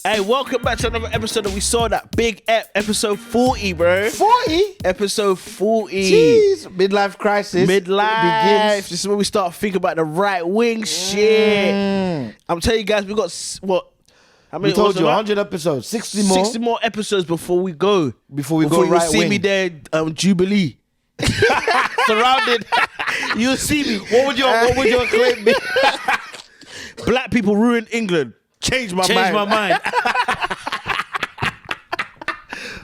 Hey, welcome back to another episode of We Saw That Big episode 40, bro. 40? Episode 40. Jeez, midlife crisis. Midlife. This is when we start thinking about the right wing shit. I'm telling you guys, we got what? How many? We told you 100 episodes, 60 more. 60 more episodes before we go. Before we go right you see wing. me there, Jubilee. Surrounded. You'll see me. What would your claim be? Black people ruin England. Change my mind.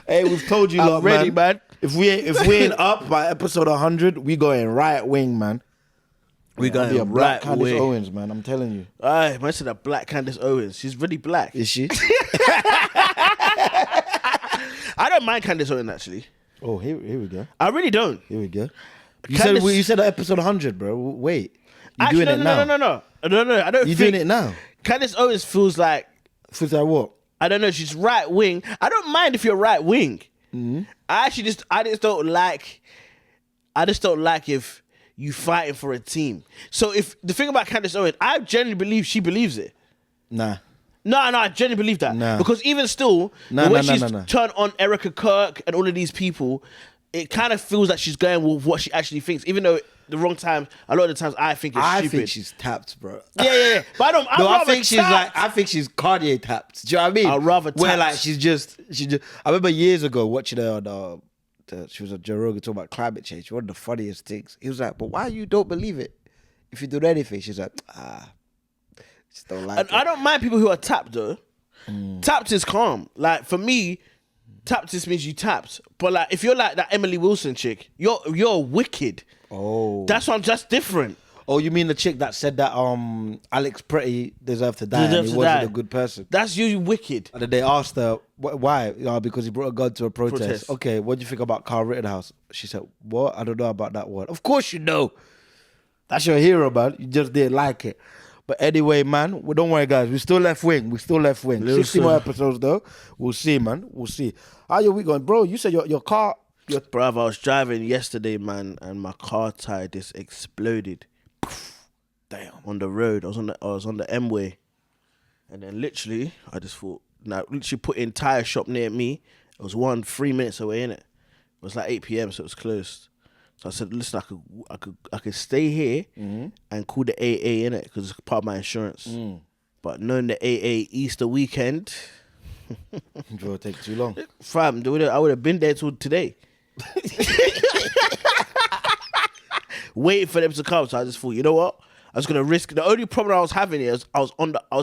Hey, we've told you, I'm ready, man. If we ain't up by episode 100, we going right wing, man. We Gonna going be a black right Candace wing. Owens, man. I'm telling you. Aye, man said that black Candace Owens. She's really black. Is she? I don't mind Candace Owens actually. Oh, here we go. I really don't. Here we go. Candace- You said episode 100, bro. Wait, you Actually, doing it now? No. I don't. You think doing it now? Candace Owens feels like, Feels like what? I don't know. She's right wing. I don't mind if you're right wing. Mm-hmm. I just don't like if you fighting for a team. So if the thing about Candace Owens, I genuinely believe she believes it. Nah. No, I genuinely believe that. Nah. Because even still, Nah, the way nah, she's nah. turned on Erica Kirk and all of these people, it kind of feels like she's going with what she actually thinks. Even though the wrong times, a lot of the times I think it's stupid. I think she's tapped, bro. Yeah. But I think she's Kanye tapped. Do you know what I mean? I'd rather where tapped. like she just. I remember years ago watching her on she was a Joe Rogan talking about climate change. One of the funniest things. He was like, "But why you don't believe it? If you do anything," she's like, just don't like And it. I don't mind people who are tapped though. Tapped is calm. Like for me, tapped just means you tapped. But like if you're like that Emily Wilson chick, you're wicked. Oh, That's why I'm just different. oh, you mean the chick that said that Alex Pretty deserved to die and Deserves he to wasn't die. a good person? That's you wicked. And then they asked her why? Because he brought a gun to a protest. Protest. Okay, what do you think about Carl Rittenhouse? She said, "What? I don't know about that one." Of course you know. That's your hero, man. You just didn't like it. But anyway, man, don't worry, guys. We still left wing. 60 more episodes though. We'll see, man. We'll see. How your week going, bro? You said your car. Bruv, I was driving yesterday, man, and my car tire just exploded. Damn. On the road. I was on the M way. And then literally, I just thought, literally put in tire shop near me. It was 3 minutes away, innit? It was like 8 p.m, so it was closed. So I said, listen, I could stay here and call the AA, innit? Because it's part of my insurance. But knowing the AA Easter weekend, It will take too long. fam, I would have been there till today. Waiting for them to come. So I just thought, you know what? I was gonna risk. The only problem I was having is I was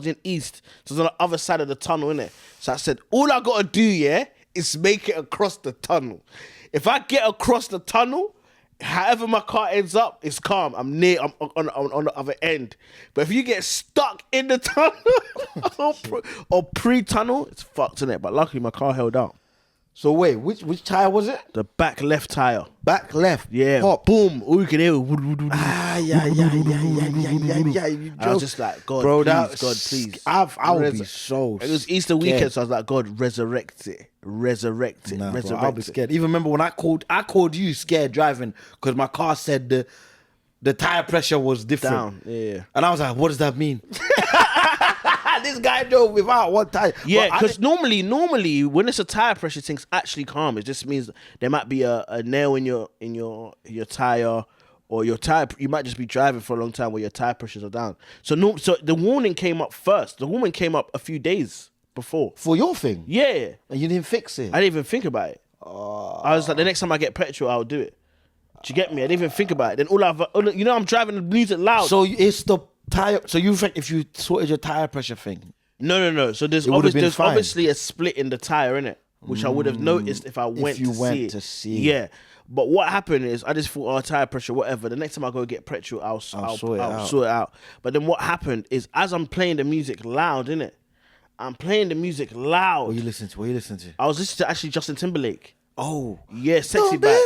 in East, so it was on the other side of the tunnel, innit? So I said, all I gotta do, is make it across the tunnel. If I get across the tunnel, however my car ends up, it's calm. I'm on the other end. But if you get stuck in the tunnel or pre-tunnel, it's fucked, innit? But luckily my car held out. So wait, which tire was it? The back left tire. Back left. Yeah. Pop. Boom. All you can hear. Yeah. You I was just like, God, bro, please, God, please. I would be so. It was Easter weekend, so I was like, God, resurrect it. Resurrect it. Nah, bro, resurrect I'll be it. scared. Even remember when I called you scared driving because my car said the tire pressure was different. Down. Yeah. And I was like, what does that mean? This guy drove without one tire. Yeah, But I because normally when it's a tire pressure thing, it's actually calm. It just means there might be a nail in your tire, or your tire. You might just be driving for a long time where your tire pressures are down. So the warning came up first. The warning came up a few days before. for your thing. Yeah, And you didn't fix it. I didn't even think about it. I was like, the next time I get petrol, I'll do it. Do you get me? I didn't even think about it. Then I'm driving the music loud. So it's the tire. So you think if you sorted your tire pressure thing? No. So there's would've been fine. obviously a split in the tire, innit? Which I would have noticed if I went to see it. Yeah. But what happened is I just thought, tire pressure, whatever. The next time I go get petrol, I'll sort it out. But then what happened is as I'm playing the music loud, innit? I'm playing the music loud. What you listen to? I was listening to actually Justin Timberlake. Oh. Yeah, sexy back.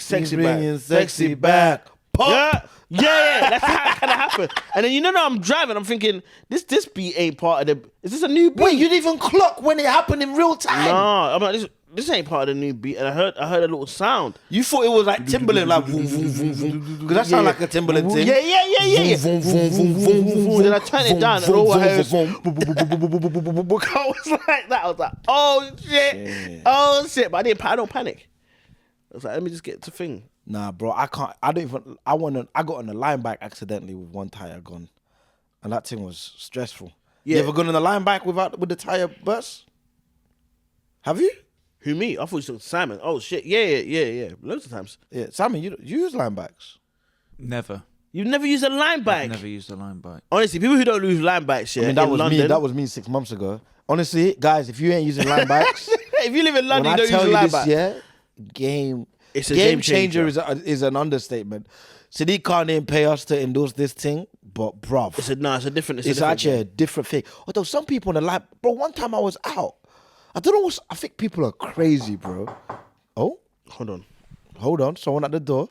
Sexy back. Pop. Yeah, that's how it kind of happened. And then I'm driving, I'm thinking, this beat ain't part of the. Is this a new beat? Wait, you didn't even clock when it happened in real time. Nah, I'm like, this ain't part of the new beat, and I heard a little sound. You thought it was like Timberland, like boom, boom, boom, boom. Because that sound like a Timberland thing. Yeah. Boom, boom, boom, boom, boom. Then I turned it down, and all I heard was I was like that. I was like, oh shit, but I don't panic. I was like, let me just get to thing. Nah, bro, I can't. I don't even. I got on the line bike accidentally with one tire gone, and that thing was stressful. Yeah. You ever gone on the line bike with the tire burst? Have you? Who, me? I thought you said Simon. Oh shit, yeah. Loads of times. Yeah, Simon, you use line bikes? Never. You've never used a line bike? I've never used a line bike. Honestly, people who don't use line bikes, yeah, I mean, that in was London, me. That was me 6 months ago. Honestly, guys, if you ain't using line bikes, if you live in London, when you I don't tell use a you line this, bike. yeah, it's a game changer is an understatement. Sadiq Khan didn't pay us to endorse this thing, but bruv, It's a different. it's actually a different thing. Although some people in the line, bro, one time I was out. I don't know I think people are crazy, bro. Oh, hold on, someone at the door.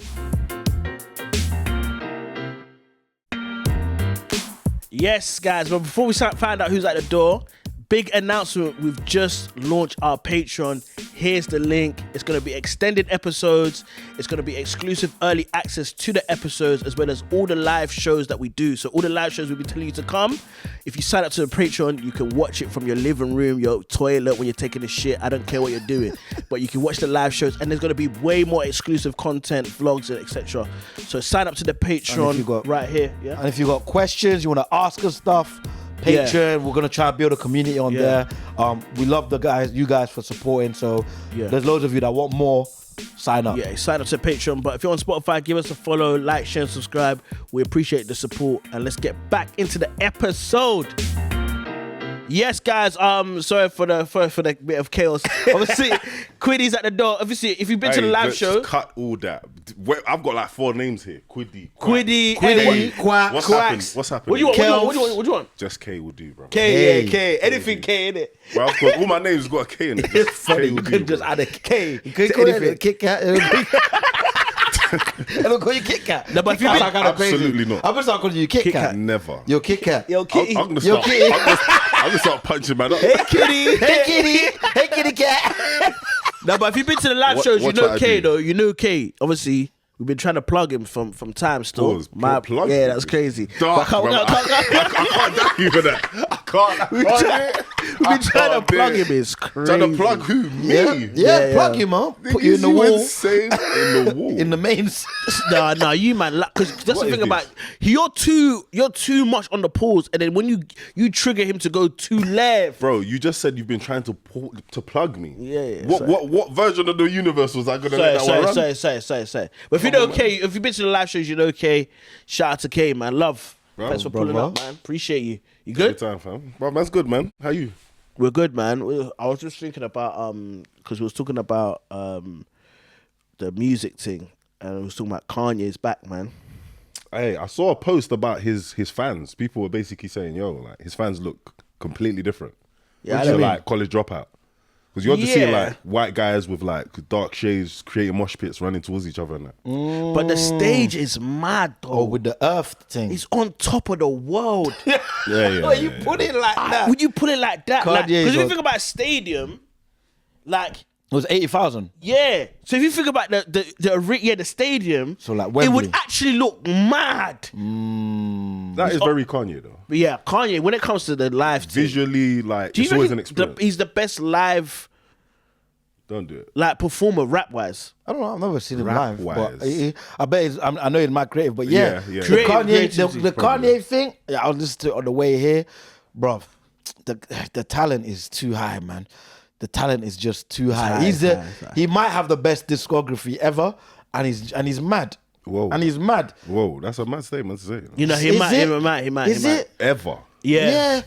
Yes, guys, but before we find out who's at the door, big announcement. We've just launched our Patreon. Here's the link. It's going to be extended episodes. It's going to be exclusive early access to the episodes, as well as all the live shows that we do. So all the live shows we'll be telling you to come. If you sign up to the Patreon, you can watch it from your living room, your toilet, when you're taking a shit. I don't care what you're doing. But you can watch the live shows, and there's going to be way more exclusive content, vlogs, and etc. So sign up to the Patreon right here. Yeah. And if you got questions, you want to ask us stuff, Patreon, we're gonna try and build a community on there. We love you guys for supporting. So there's loads of you that want more. Sign up. Yeah, sign up to Patreon. But if you're on Spotify, give us a follow, like, share, and subscribe. We appreciate the support. And let's get back into the episode. Yes, guys. Sorry for the bit of chaos. Obviously, Quiddy's at the door. Obviously, if you've been to the live show, cut all that. I've got like 4 names here. Quiddy, Quack. What's happened? What's happened? What do you want? Just K will do, bro. K. Anything K in it. Well, I've got all my names got a K in it. It's funny. You could just add a K. You could call it a Kit Kat. I don't call you Kit Kat. No, but if you've been absolutely not. I'm gonna start calling you Kit Kat. Never. Yo, Kit Kat. Yo, Kitty. I'm gonna start punching man up. Hey, Kitty. Hey, Kitty Cat. No, but if you've been to the live shows, you know K though. You know K. Obviously, we've been trying to plug him from time still. Plug yeah, that's crazy. I can't do you for that. I can't. We've been trying to plug him. It's crazy. Trying to plug who? Me? Yeah, plug him up. Put you in the wall. Insane in the wall. In the main. No, you man. Because that's the thing about you're too much on the pause, and then when you trigger him to go too left, bro. You just said you've been trying to plug me. Yeah. What version of the universe was I gonna let that one run? Say. But if you know K, if you've been to the live shows, you know K. Shout out to K, man. Love. Thanks for pulling up, man. Appreciate you. You good? Good time, fam. Bro, man's good, man. How you? We're good, man. I was just thinking about because we was talking about the music thing, and we was talking about Kanye's back, man. Hey, I saw a post about his fans. People were basically saying, "Yo, like his fans look completely different." Yeah, like college dropout. Because you have to see like white guys with like dark shades creating mosh pits running towards each other and that. But the stage is mad though. Oh, with the earth thing. He's on top of the world. Yeah. You put it like that. Would you put it like that? Because if you on- think about a stadium, like It was 80,000. yeah. So if you think about the stadium, So like it Wembley. would actually look mad. That is very Kanye though. But yeah, Kanye, when it comes to the live thing, Visually, like do you it's always reckon an experience. he's the best live Don't do it. like performer rap wise? I don't know. I've never seen him Rap live. wise. But I bet I know he's mad creative. But yeah. Yeah. The Kanye thing, I was listening to it on the way here. Bro, the talent is too high, man. The talent is just too high. He might have the best discography ever, and he's mad. Whoa. And he's mad. Whoa, that's a mad statement to say. You know, he might. Is it? Ever. Yeah.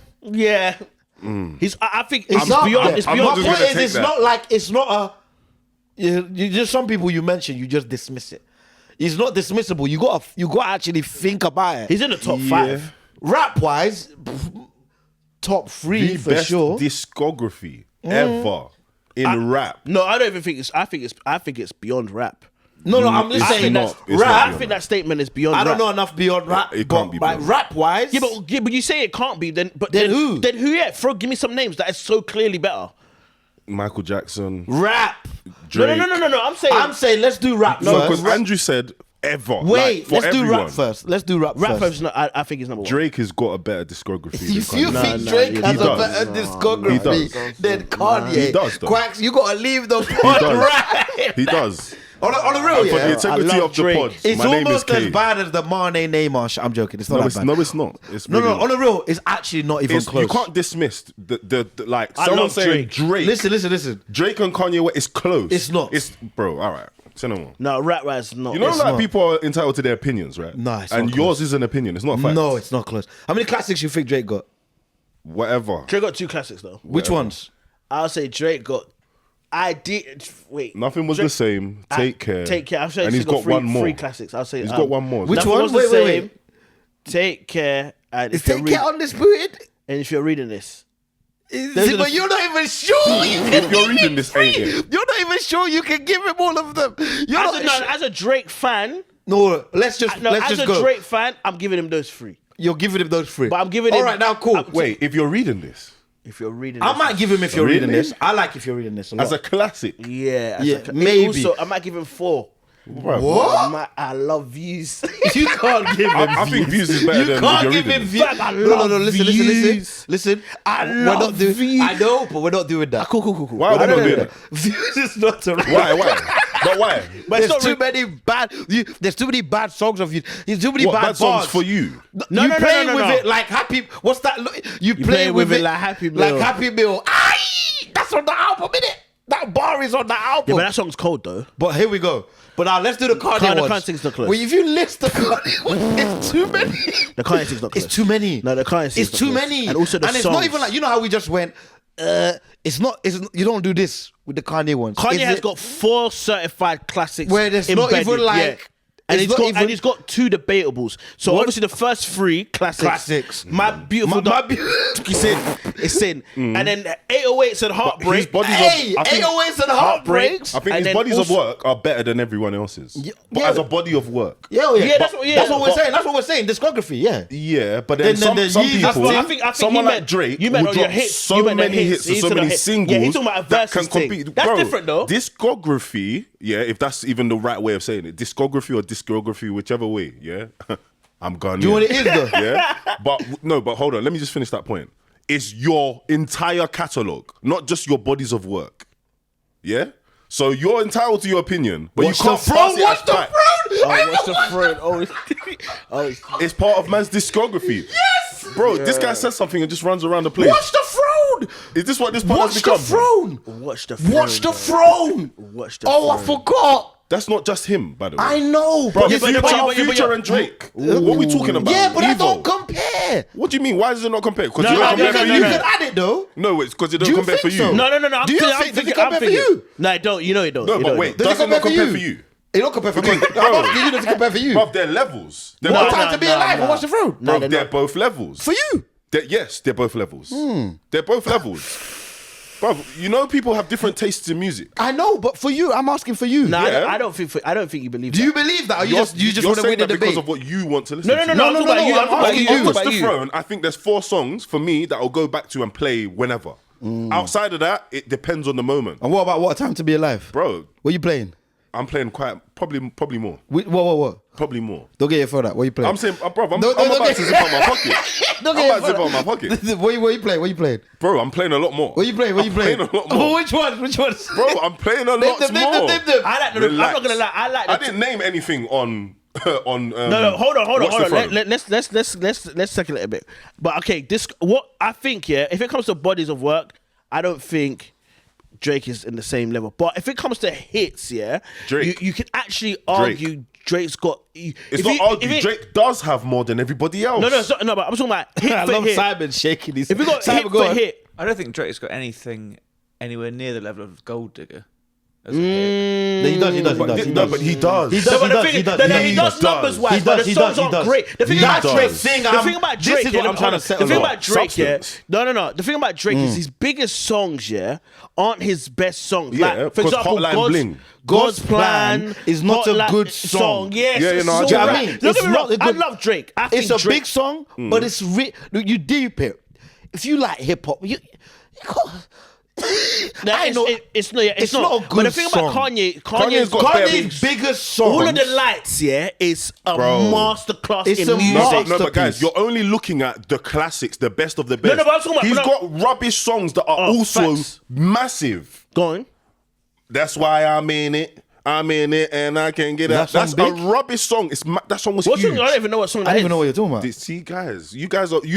He's. I think it's not- beyond. It's I'm beyond. not just gonna take It's that. not like it's not a. You just some people you mention, you just dismiss it. It's not dismissible. You got to actually think about it. He's in the top 5. Rap wise, top 3 The for best sure. discography ever in rap. No, I don't even think it's. I think it's beyond rap. No, I'm just It's saying not. that's It's rap. not I beyond think rap. that statement is beyond. I don't rap. know enough beyond rap. It can't be but beyond rap wise, Yeah, but you say it can't be. Then Then who? Then who? Yeah, give me some names that is so clearly better. Michael Jackson, Rap. Drake. No. I'm saying let's do rap No, first. because Andrew said ever. Wait, like, for let's do everyone. rap first. Let's do rap Rap first. first. I think it's number one. Drake has got a better discography. If than you Kanye. think no, Drake he has a does. better He discography does. than Kanye, He does, though. Quacks, you gotta leave the He pod does. right. He does. On the real, And for the yeah. integrity I love of the Drake. pod, It's my name is almost as K. bad as the Marne Neymar shit. I'm joking. It's not No, that it's, bad. no, it's not. It's No, really on the real, it's actually not even It's, close. you can't dismiss the like I someone love saying Drake. Listen. Drake and Kanye West is close. It's not. It's bro. All right, say no more. No, rap is not. You know, It's like not. people are entitled to their opinions, right? No, it's and not yours is an opinion. It's not a fact. No, it's not close. How many classics you think Drake got? Whatever. Drake got 2 classics though. Which ones? I'll say Drake got. I did. Wait. Nothing was Drake- the same. Take care. Take care. I'll say And he's got three, one more. 3 classics. I'll say He's got one more. Which Nothing one? was the Wait. same. Take care. And Is if you're Take Care read- undisputed? and if you're reading this, But you're not even sure you can If you're give reading him this, ain't it? You're not even sure you can give him all of them. You're not as a Drake fan, No, let's as just a go. Drake fan, I'm giving him those 3. You're giving him those 3. But I'm giving All him. right, now cool. Wait, if you're reading this If you're reading, I this, might give him if you're reading Really? this. I like if you're reading this a lot. as a classic, Yeah, Yeah, a, maybe. Also, I might give him 4. Bro, What? I love views. You can't give him I think views is better You than if can't you're give reading him this. views. Fam, I No, love listen. views. Listen. I We're love not doing. views. I know, but we're not doing that. Cool. Why are we not doing that? Views is not a Why? But why? But it's There's not too re- many bad. There's too many bad songs of you. There's too many What bad bad songs bars for you? You No, play no, with no. it like happy. What's that? You play play with with it it like Happy Meal. Like Happy Meal. Aye, that's on the album, innit? That bar is on the album. Yeah, but that song's cold though. But here we go. But now let's do the Kanye Kanye ones. thing's not close. Well, if you list the Kanye ones, it's too many. The Kanye thing's not close. It's too many. No, the Kanye thing's It's not too close. many. And also the it's songs. not even like, you know how we just went, it's not, you don't do this with the Kanye ones. Kanye Is has it- got 4 certified classics. Where there's not embedded, even like- yeah. And it's he's not got even- and he's got 2 debatables. So obviously the first 3 classics. My beautiful My dark. It's sin. And then 808s and Heartbreak. His bodies Hey, I think, 808s and Heartbreaks. I think And his then bodies also- of work are better than everyone else's. But yeah. as a body of work. Yeah. that's what we're we're saying. saying. That's what we're saying. Discography, yeah. Yeah, but then Then the some Yeezy- people, That's what I think someone he like meant- Drake, you meant will on your drop hits. so You meant the many hits. hits and He's so talking many about hits. singles Yeah, he's talking about a that can versus thing. compete. That's Bro, different, though. Discography, yeah, if that's even the right way of saying it, discography or discography, whichever way, yeah, I'm gone. Do you know what it is though? Yeah, but hold on. Let me just finish that point. It's your entire catalog, not just your bodies of work. Yeah. So you're entitled to your opinion, but Watch you can't the pass throne, it watch as the fact. throne. Oh, what's the front? It's part of man's discography. Yes! Bro, this guy says something and just runs around the place. Watch the throne. Is this what this part Watch has the become? throne. Watch the front. Watch the throne. Watch the Oh, I throne. forgot. That's not just him, by the way. I know, Bro, but Future and Drake. What are we talking about? yeah, but that Evo. don't compare. What do you mean? Why does it not compare? Because No, you don't no, compare no, for no, you. You can add it though. No, it's because it don't Do you compare for think you. so? No. I'm Do you thinking- think- does it I'm compare for thinking- you? No, I don't. You know it don't. No, You but know it wait, don't. Does does it not compare for you? It don't compare for me. Because- I'm asking you, does it compare for you? Bro, they're levels. They're What both- time to be alive and watch the throne? No, Bro, they're both levels. For you. Yes, they're both levels. They're both levels. Bro, you know people have different tastes in music. I know, but for you, I'm asking for you. No, Yeah. I don't think you believe. Do that. you believe that? Or you just you're want to saying win the that because debate? of what you want to listen No, to. I'm talking about you. I'm talking about asking you. you. I'm Watch talking the about you. Throne, I think there's 4 songs for me that I'll go back to and play whenever. Outside of that, it depends on the moment. And what about What Time to Be Alive? Bro, What are you playing? I'm playing probably more. What? Probably more. Don't get your phone out. What are you playing? I'm saying, bro, I'm Don't about get- to zip out my pocket. Don't I'm get about to zip out my pocket. What you playing? What you playing? Bro, I'm playing a lot more. What you playing? What you I'm playing? a lot more. Which ones? Which ones? Bro, I'm playing a lot them, more. I like the. I'm Relax. not gonna lie. I like. I didn't name anything on No, hold on. Watch the Throne. Let's circle it a bit. But okay, what I think, yeah, if it comes to bodies of work, I don't think Drake is in the same level. But if it comes to hits, yeah, Drake. you can actually argue Drake's got. It's not argued. Drake does have more than everybody else. No, but I'm talking about hit I for love hit. Simon shaking his. If we got Simon, hit go for on. hit, I don't think Drake's got anything anywhere near the level of Gold Digger. As a No, he does. He does. But He no, does. but he does. He does. No, but the thing he is, does, no, he he does. does numbers wise, He but does, the he songs does, he aren't does. great. The thing He about does. Drake, Thing, the I'm- thing about this Drake, is what yeah, I'm trying to settle The thing on. about Drake, yeah, Substance. no. The thing about Drake is his biggest songs, yeah, aren't his best songs. Yeah, Like, for 'cause example, Hotline Bling. God's Plan is not a Hotline- good song. Yes, Yeah, it's no, I so get what I right. mean. Don't It's get me not wrong, a I good- love Drake. I think It's a Drake, big song, but it's you deep it. If you like hip hop, you I know it's not. Yeah, it's not a But good the thing song. about Kanye's Kanye's got bare Kanye's biggest song. all of the lights. Yeah, is a masterclass It's in a music. No, but guys, masterpiece. you're only looking at the classics, the best of the best. no, but I'm talking about- He's no. got rubbish songs that are also facts. massive. Go on. That's why I'm in it, and I can't get out. That That's song a big? rubbish song. That song was What huge. song? I don't even know what song I that don't is. even know what you're talking about. See, guys, you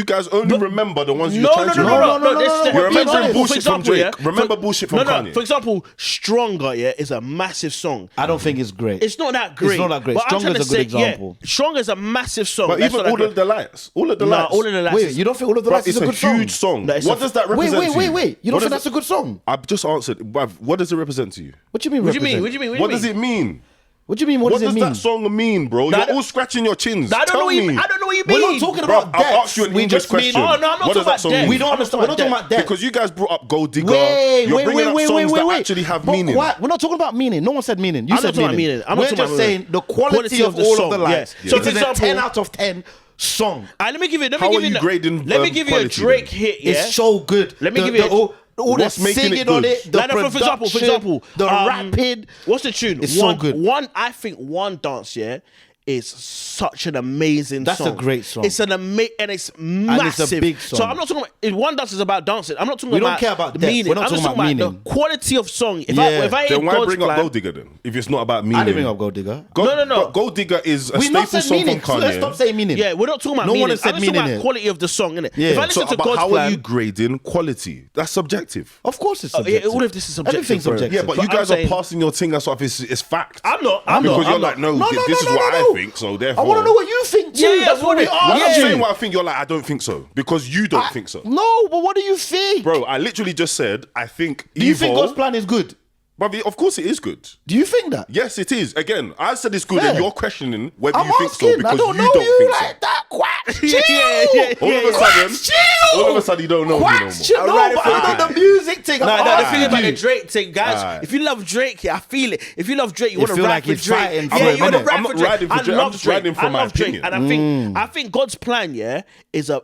guys only remember the ones you're No, trying no, to no, remember. no, no, no, this- no, no, for no, You're remembering example, bullshit for from example, Drake. yeah, Remember bullshit from no, Kanye. For example, Stronger, yeah, is a massive song. I don't think it's great. It's not that great. It's not that great. But I'm Stronger trying is to a good say, yeah, example. Stronger is a massive song. But That's even not that all great. of the lights, all of the Nah, lights. all of the lights. Wait, you don't think All of the Bruv, Lights it's is a a good song? huge song. No, it's What a- does that Wait, represent to you? wait. You don't What think does that's a good song? I've just answered. Bruv, what does it represent to you? What do you mean? What do you mean? represent? What do you mean? What does it mean? What do you mean? What does it does mean? that song mean, bro? Nah, You're all scratching your chins. I don't Tell know what you me. mean. I don't know what you mean. We're not talking Bro, about I'll depth. ask you an We English just mean- question. Oh, no, I'm not What talking does that about song depth. mean? We don't understand. We're not talking about depth. Because you guys brought up Gold Digger. Wait, You're bringing up songs that actually have But meaning. what? We're not talking about meaning. No one said meaning. You I'm not said talking about meaning. meaning. I'm not We're talking just about saying the quality of the all song, of the lights. yeah. So So, for it's a example- 10 out of 10 song. Let me give you. How are you grading, Let me give you a quality Drake then? hit. Yeah. It's so good. Let me give you all the What's making singing it on good? it. The Like, no, for production, example, the rapid. What's the tune? It's so good. I think One Dance, yeah, is such an amazing That's song. a great song. It's an and it's massive. big song. So I'm not talking about One Dance is about dancing. I'm not talking We don't about care about the depth. meaning. We're not I'm just talking talking about about meaning. the quality of song. If Yeah. I Then ain't why God's bring up plan, Gold Digger then? If it's not about meaning. I didn't bring up Gold Digger. No. But Gold Digger is a We not staple said song meaning. from So let's Kanye. stop saying meaning. Yeah, we're not talking about No meaning. one has said I'm just talking meaning about here. quality of the song, innit? Yeah. If I So, listen to but God's how plan, are you grading quality? That's subjective. Of course it's yeah, subjective. all of this is subjective, Everything's bro. subjective. Yeah, but But you I'm guys saying- are passing your thing as if it's fact. I'm not. Because you're I'm like, not. no, this is what I think, so therefore. I want to know what you think too. Yeah, That's what we yeah. are. When I'm Yeah. saying what I think, you're like, I don't think so. Because you don't think so. No, but what do you think? Bro, I literally just said, I think Do you think Evo- God's plan is good? But of course it is good. Do you think that? Yes, it is. Again, I said it's good, and Fair. you're questioning whether I'm you think so asking. because I don't you know don't you think like that. Quack, chill. yeah. so. All of a sudden, chill. all of a sudden, you don't know me no more. Quack, chill. I'm No, riding but for I you. know the music thing. No, I'm the asking thing about the you. Drake thing, guys. Alright. If you love Drake, yeah, I feel it. If you love Drake, you want to feel ride like for he's Drake. fighting for Yeah, him, you want to innit? ride I'm for not Drake. riding for I Drake, I'm love just Drake. riding for I my love Drake, opinion. and I think God's plan, yeah, is a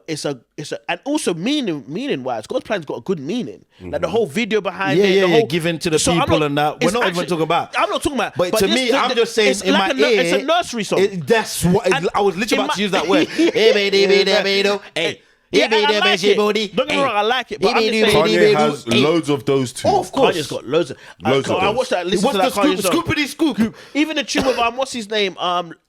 and also meaning wise, God's plan's got a good meaning. Like the whole video behind Yeah, it, yeah, the yeah, whole giving to the I'm people and that. We're it's not even talking about- I'm not talking about. But to this- me, I'm just saying it's in like my ear, it's a nursery song. That's what And I was literally in about to my- use that word. Hey, Yeah, and I like it. Don't get me wrong, I like it. But I'm just saying, Kanye has loads of those too. Oh, of course. Kanye's got loads of. Loads of I those. watched that. Listen What's to the that Kanye scoop? song. Scoopity scoop. Even the tune with what's his name?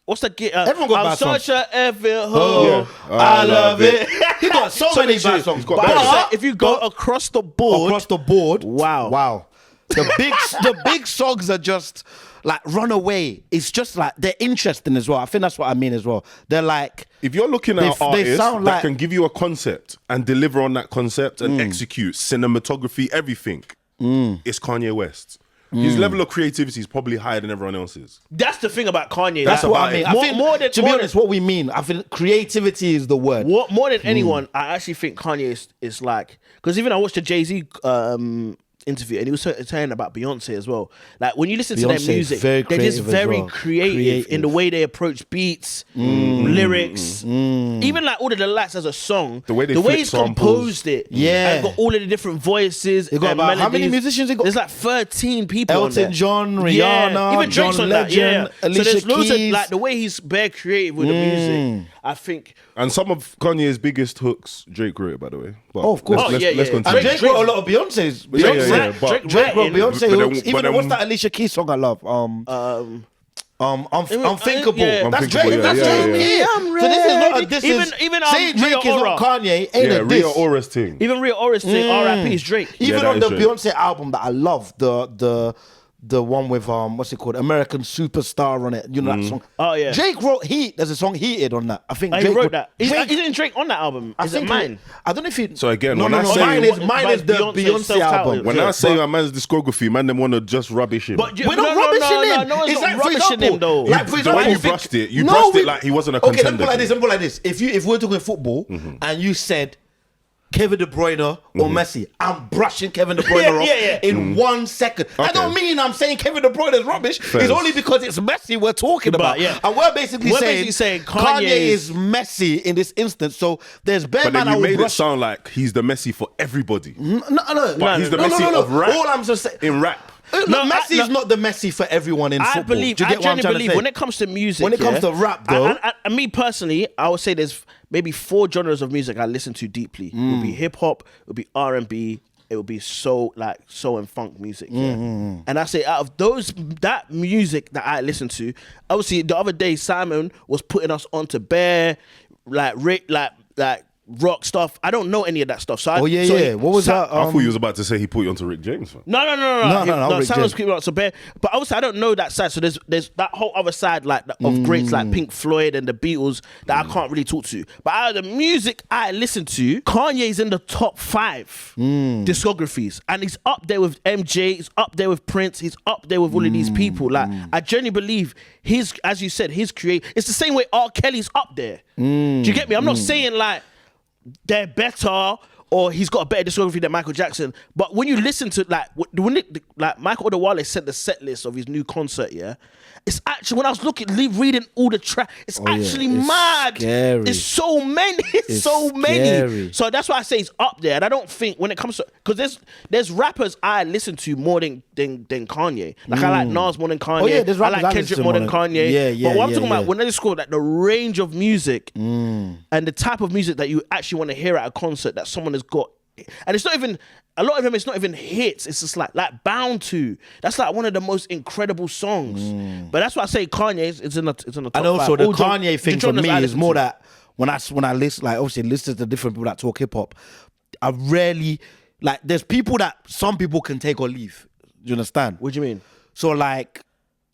What's the Everyone got I'm bad songs. such a effing hoe. Yeah. I love it. He got so many tunes. bad songs. got But bad I'm songs. saying, if you go across the board, Across the board. Wow. Wow. The big songs are just like Runaway. It's just like they're interesting as well. I think that's what I mean as well. They're like If you're looking at They artists sound that like- can give you a concept and deliver on that concept and execute cinematography, everything, it's Kanye West. His level of creativity is probably higher than everyone else's. that's the thing about Kanye. that's like, what I mean. I More, think, more than to be honest, what we mean, I think creativity is the word. more than anyone, I actually think Kanye is like, because even I watched the Jay-Z interview and he was saying about Beyonce as well. Like when you listen to Beyonce their is music, very they're just creative as very well. creative in the way they approach beats, lyrics, even like all of the lights as a song. The way they he's flip samples. composed it, Yeah. and got all of the different voices. They got and about- how many melodies. musicians they got? There's like 13 people. on Elton there. John, Rihanna, Yeah, even Drake's John on that. Yeah, Legend, so Alicia there's loads of Keys. like the way he's bare creative with the music. I think. And some of Kanye's biggest hooks, Drake wrote it, by the way. But Oh, of course. Let's, Oh, yeah, let's yeah. continue. And Drake wrote a lot of Beyonce's. Yeah, yeah, yeah, Drake- but- Drake- Drake wrote writing- Beyonce but then- hooks. but Even then- what's that Alicia Keys song I love? Unthinkable. yeah. That's Unthinkable, Drake. yeah, That's yeah, Drake. yeah. Yeah. I'm So this is not a ready. diss. Even, saying Rhea Drake is not Ora. Kanye ain't Yeah, a Rhea diss. Ora's thing. Even Rhea Ora's thing, R.I.P. is Drake. Even that on is the Drake. Beyonce album that I love, the one with what's it called, American Superstar on it. You know that song. Oh, yeah. Drake wrote Heat. There's a song Heated on that. I think He Drake wrote that. Drake- Isn't Drake on that album? I Is it think mine? I don't know if he. So again, no, when no, I no, say- mine is Mine's the Beyonce Beyonce self-titled. album. When Yeah, I say a man's discography, man, them want to just rubbish him. But We're not rubbishing him. No one's It's not like, for rubbishing example, him though. like, for the example, way you think- brushed it, you No, brushed we- it like he wasn't a Okay, contender. let me put it like this. If we're talking football and you said Kevin De Bruyne or Messi, I'm brushing Kevin De Bruyne off in 1 second. That don't mean I'm saying Kevin De Bruyne is rubbish. It's only because it's Messi we're talking about. And we're basically saying Kanye is Messi in this instance. So there's bare But man then I you would made it brush. sound like he's the Messi for everybody. No. But he's the Messi of rap. All I'm just saying. In rap. No, Messi is not the Messi for everyone in football. Do you get what I'm trying to say? When it comes to music, When it comes to rap, though, and me personally, I would say there's maybe 4 genres of music I listen to deeply. It would be hip hop, it would be R&B, it would be soul and funk music. And I say out of that music that I listen to, obviously the other day Simon was putting us onto bare like rock stuff. I don't know any of that stuff. So what was that? I thought you was about to say he put you onto Rick James, fam. No. Rick Simon was James. keeping up so bare, but obviously I don't know that side. So there's that whole other side of greats like Pink Floyd and the Beatles that I can't really talk to. But out of the music I listen to, Kanye's in the top 5 discographies, and he's up there with MJ. He's up there with Prince. He's up there with all of these people. Like I genuinely believe as you said, his create. It's the same way R. Kelly's up there. Do you get me? I'm not saying like they're better or he's got a better discography than Michael Jackson, but when you listen to like Michael Odewale sent the set list of his new concert, it's actually, when I was reading all the tracks, it's actually mad. Scary. It's so many. It's so many. scary. So that's why I say it's up there. And I don't think when it comes to, because there's rappers I listen to more than Kanye. Like I like Nas more than Kanye. There's I rappers like Kendrick more than Kanye. But what I'm talking about, when they score like the range of music and the type of music that you actually want to hear at a concert that someone has got, and it's not even, a lot of them, it's not even hits. It's just like Bound To. That's like one of the most incredible songs. But that's why I say Kanye is in the top 5. And also the All Kanye thing for genres me I is listen more to. that when I listen, like obviously listen to different people that talk hip hop, I rarely, like there's people that some people can take or leave. Do you understand? What do you mean? So like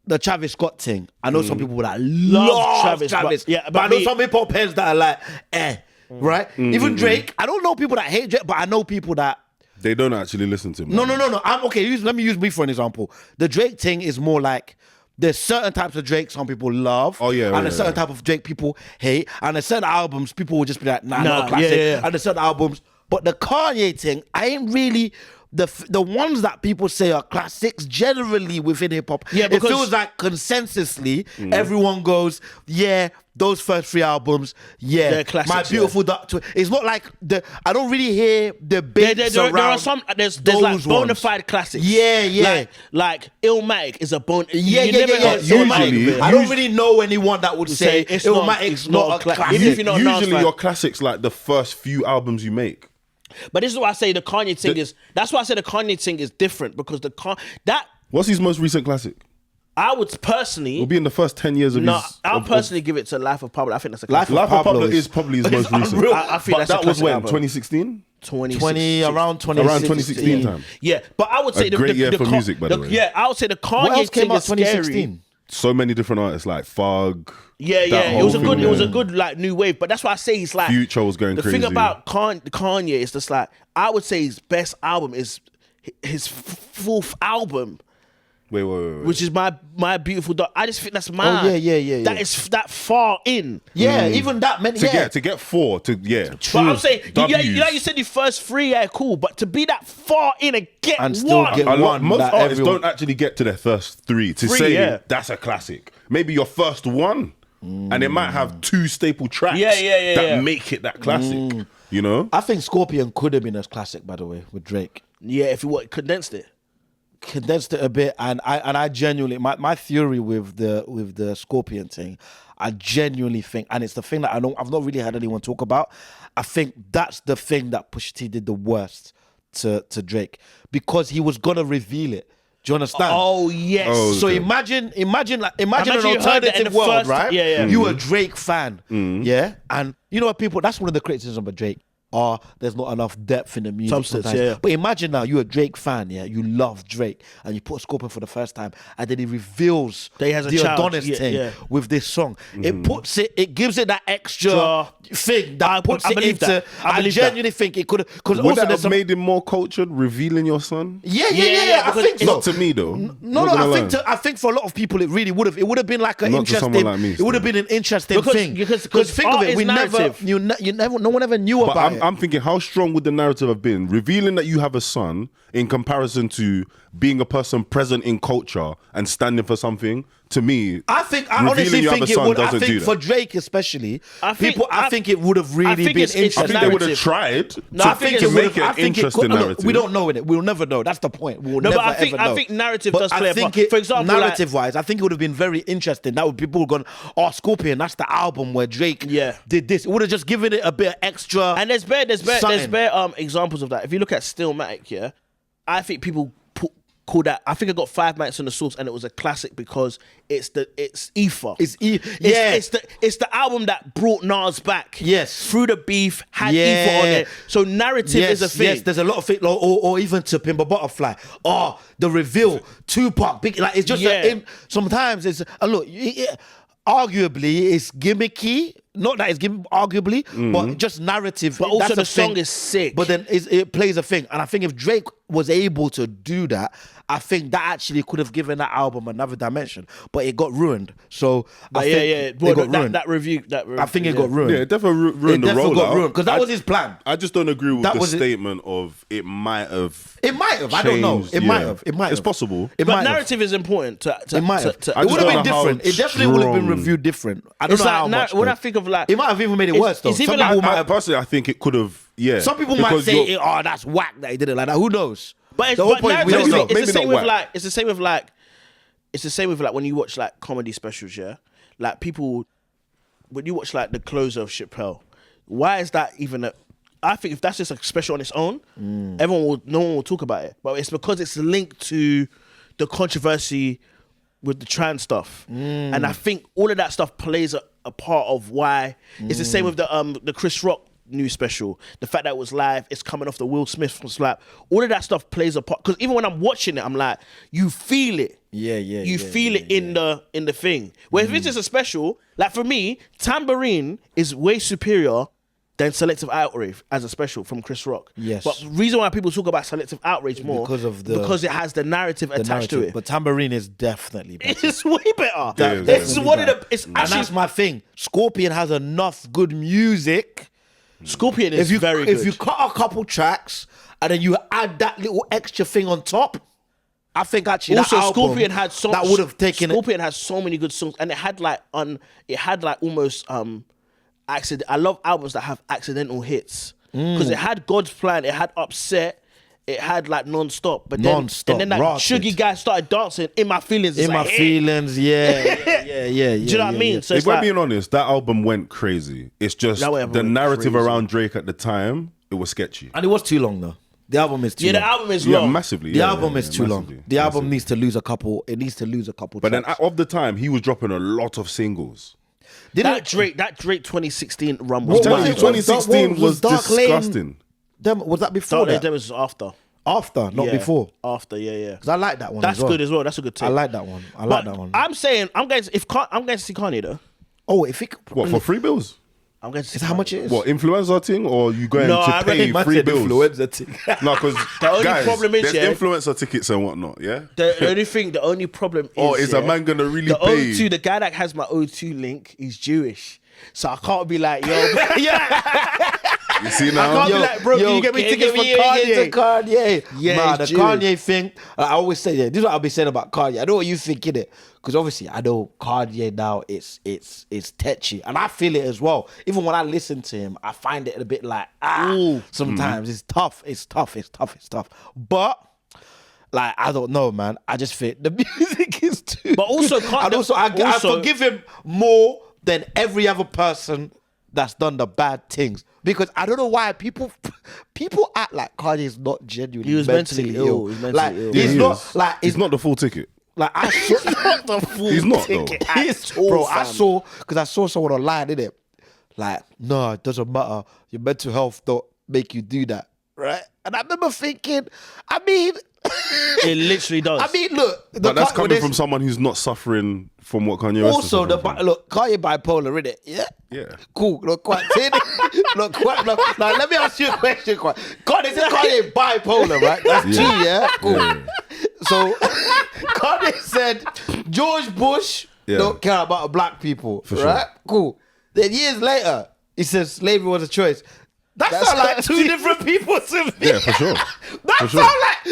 the Travis Scott thing, I know some people that love Travis, but I know some hip hop heads that are like, right? Even Drake, I don't know people that hate Drake, but I know people that They don't actually listen to him. No. I'm okay. Let me use me for an example. The Drake thing is more like there's certain types of Drake some people love. Oh, yeah. And there's certain type of Drake people hate. And there's certain albums people will just be like, not a classic. yeah. And there's certain albums. But the Kanye thing, I ain't really the ones that people say are classics generally within hip hop. Yeah, it because feels like consensusly everyone goes, yeah, those first 3 albums, They're classics, My Beautiful Dark Twisted. It's not like I don't really hear debates There around are some. There's like those bona ones. fide classics. Yeah. Like Illmatic is a bona. Yeah. Usually- I don't really know anyone that would say Illmatic's not a classic. Even if you're not a Nas Usually fan. your classics like the first few albums you make. But this is why I say the Kanye thing is. That's why I say the Kanye thing is different, because that What's his most recent classic? I would personally. It'll be in the first 10 years of No, his... I'll of- personally give it to Life of Pablo. I think that's a Life classic. Life of Pablo Pablo is probably his most recent. unreal. I feel But that's a that was classic when? album. 2016? 20 around 2016. Around 2016 time. Yeah, but I would say A great year for music, by the way. Yeah, I would say the What Kanye else came thing out is scary. 2016? So many different artists like Fug. Yeah, that it whole was a thing good. It was a there. good like new wave. But that's why I say he's like Future was going the crazy. thing about Kanye is just like, I would say his best album is his 4th album, Wait. which is my Beautiful Dark. I just think that's mad. yeah. That is that far in. Yeah, even that many. To get 4 to But I'm saying, W's. you said the first 3, cool. But to be that far in and get And still one, get most that artists everyone- don't actually get to their first 3 to 3, say yeah. that's a classic. Maybe your first one, and it might have 2 staple tracks Yeah, that make it that classic. You know? I think Scorpion could have been a classic, by the way, with Drake. yeah, if you condensed it. Condensed it a bit, and I genuinely, my theory with the Scorpion thing, I genuinely think, and it's the thing that I've not really had anyone talk about. I think that's the thing that Pusha T did the worst to Drake, because he was gonna reveal it. Do you understand? Oh yes. Oh, So okay. imagine an you heard that in alternative the world, first- right? yeah. You a Drake fan, yeah, and you know what, people. That's one of the criticisms of Drake. There's not enough depth in the music. Substance, sometimes. yeah. But imagine now, you're a Drake fan, yeah, you love Drake, and you put Scorpion for the first time, and then he reveals That he has a the child, Adonis yeah, thing yeah. with this song. It gives it that extra thing that puts I it believe into. that. I I believe genuinely think it could have, because Would also that there's have some. made him more cultured, revealing your son? Yeah. I because think it's so. Not to me, though. No, I think for a lot of people it really would have. It would have been like an Not to someone interesting. like me, it would have still. been an interesting Because- thing. because think of art it, is we narrative. never, no one ever knew But about I'm I'm thinking, how strong would the narrative have been? Revealing that you have a son in comparison to being a person present in culture and standing for something. To me, I revealing honestly you have think a it son would. I doesn't do think that. for Drake especially, I think- I think it would have really think been it's interesting. I think they would have narrative. tried No, to I think to it make would. I an think interesting look, narrative. we don't know it. We'll never know. That's the point. We'll No, never but I think ever know. narrative But does play I a think part. For example, like- narrative-wise, I think it would have been very interesting. That would people would gone, oh, Scorpion, that's the album where Drake did this. It would have just given it a bit of extra. And there's something. bare examples of that. If you look at Stillmatic, yeah, I think people call that. I think I got 5 minutes on the source, and it was a classic because it's Ether. It's the album that brought Nas back. Yes. through the beef, had Yeah. Ether on it. So narrative is a thing. Yes, there's a lot of things, or even To Pimp a Butterfly. Oh, the reveal, Tupac, big, like it's just sometimes it's look. Arguably, it's gimmicky. Not that it's arguably, but just narrative. But also that's the a thing. song is sick. But then it plays a thing, and I think if Drake was able to do that, I think that actually could have given that album another dimension. But it got ruined. So I think it Well, got ruined. that review. I think it got ruined. Yeah, it definitely ruined It the definitely got rollout. ruined because that was his plan. I just don't agree with That the was it. statement of it might have. It might have. I don't know. changed, It might have. It might It's have. possible. It But might have. narrative is important. It might have. I It just would have don't been know how different. It definitely would have been strong- reviewed different. I don't It's know like how much. when though. I think of like, It might have even made it worse though. it's even Some like- people might I have. personally, I think it could have. Yeah. Some people might Because say, you're- "Oh, that's whack that he did it like that." Who knows? But it's, the whole but point, we narrative don't is- know. it's Maybe the same not with whack. like it's the same with like it's the same with like when you watch like comedy specials, yeah. Like people, when you watch like the closer of Chappelle, why is that even a? I think if that's just a special on its own, no one will talk about it. But it's because it's linked to the controversy with the trans stuff, and I think all of that stuff plays a part of why. It's the same with the Chris Rock new special. The fact that it was live, it's coming off the Will Smith from Slap. All of that stuff plays a part. Because even when I'm watching it, I'm like, you feel it. You feel it in the thing. Where if it's just a special, like for me, Tambourine is way superior than Selective Outrage as a special from Chris Rock. Yes. But the reason why people talk about Selective Outrage more because it has the narrative The attached narrative. to it. But Tambourine is definitely better. It's way better. Yeah, It's yeah. one of the. It's And actually that's my thing. Scorpion has enough good music. Scorpion is very good. If you cut a couple tracks and then you add that little extra thing on top, I think actually also that album, Scorpion had so that would have taken Scorpion has so many good songs, and it had like almost accident. I love albums that have accidental hits because it had God's Plan, it had Upset, it had like Non-Stop, but then Non-Stop, and then that rotted. Shuggy guy started dancing in my feelings. It's in my like, hey. feelings, yeah. Do you know what I mean? So If it's we're like, being honest, that album went crazy. It's just That album the went narrative crazy. around Drake at the time, it was sketchy. And it was too long though. The album is too yeah, long. the album is Yeah, long. massively. The yeah, album yeah, is yeah, too long. massively, The album massively. needs to lose a couple. It needs to lose a couple. But then tracks. of the time, he was dropping a lot of singles. That Drake 2016 run What was was Telling you, it? 2016 What was Dark Lane? disgusting. Them, was that before that? That was after. After, not Yeah, before. After, yeah. Because I like that one. That's as well. good as well. That's a good take. I like that one. I like that one. I'm saying I'm going to see Kanye though. Oh, if it What, for free bills? I'm going to see is how Kanye. much it is? What, influencer thing? Or you going No, to I pay reckon free bills? No, because only guys, problem is, there's yeah, influencer tickets and whatnot, yeah? The only problem is, Or is a man gonna really the pay? O2, the guy that has my O2 link, is Jewish, so I can't be like, yo, yeah, You see I now? can't be like, bro, can you get me tickets for Kanye? Kanye. Yeah, nah, it's the Jewish. Kanye thing. I always say, this is what I'll be saying about Kanye. I know what you think in it, because obviously I know Kanye now. It's tetchy, and I feel it as well. Even when I listen to him, I find it a bit like sometimes it's tough. It's tough. But like I don't know, man. I just think the music is too. But also, good. And also, I forgive him more than every other person that's done the bad things, because I don't know why people act like Kanye's not genuinely He was mentally ill. ill. He was mentally Like ill. he's He not is. like He's not the full ticket. like I saw, not the full He's not, though. ticket He's- at all, bro. I fam. saw because I saw someone online, innit? Like, no, it doesn't matter. Your mental health don't make you do that, right? And I remember thinking, I mean, It literally does. I mean, look, But that's coming from someone who's not suffering from what Kanye West is also the suffering from. look, Kanye bipolar, innit? Yeah. Yeah. Cool. Look, quite look, quite. Look, now let me ask you a question. Kanye bipolar, right? That's Yeah. two, yeah. Cool. Yeah. So Kanye said George Bush Yeah. don't care about black people, For sure. right? Cool. Then years later, he says slavery was a choice. That sounds like two different people to me. Yeah, for sure. That For sounds sure.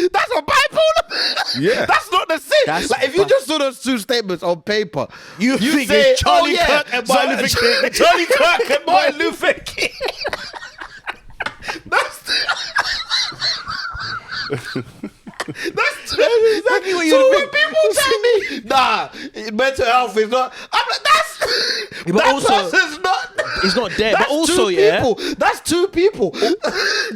like that's a bipolar. Yeah. That's not the same. That's Like if you just saw those two statements on paper, You think say, it's Charlie oh, yeah, Kirk and Martin Luther King. Charlie Kirk and Martin Luther King. That's exactly what you think. When people tell me, nah, mental health is not. I'm like, but that also, person's not. It's not there. That's But also, two yeah. people. That's two people.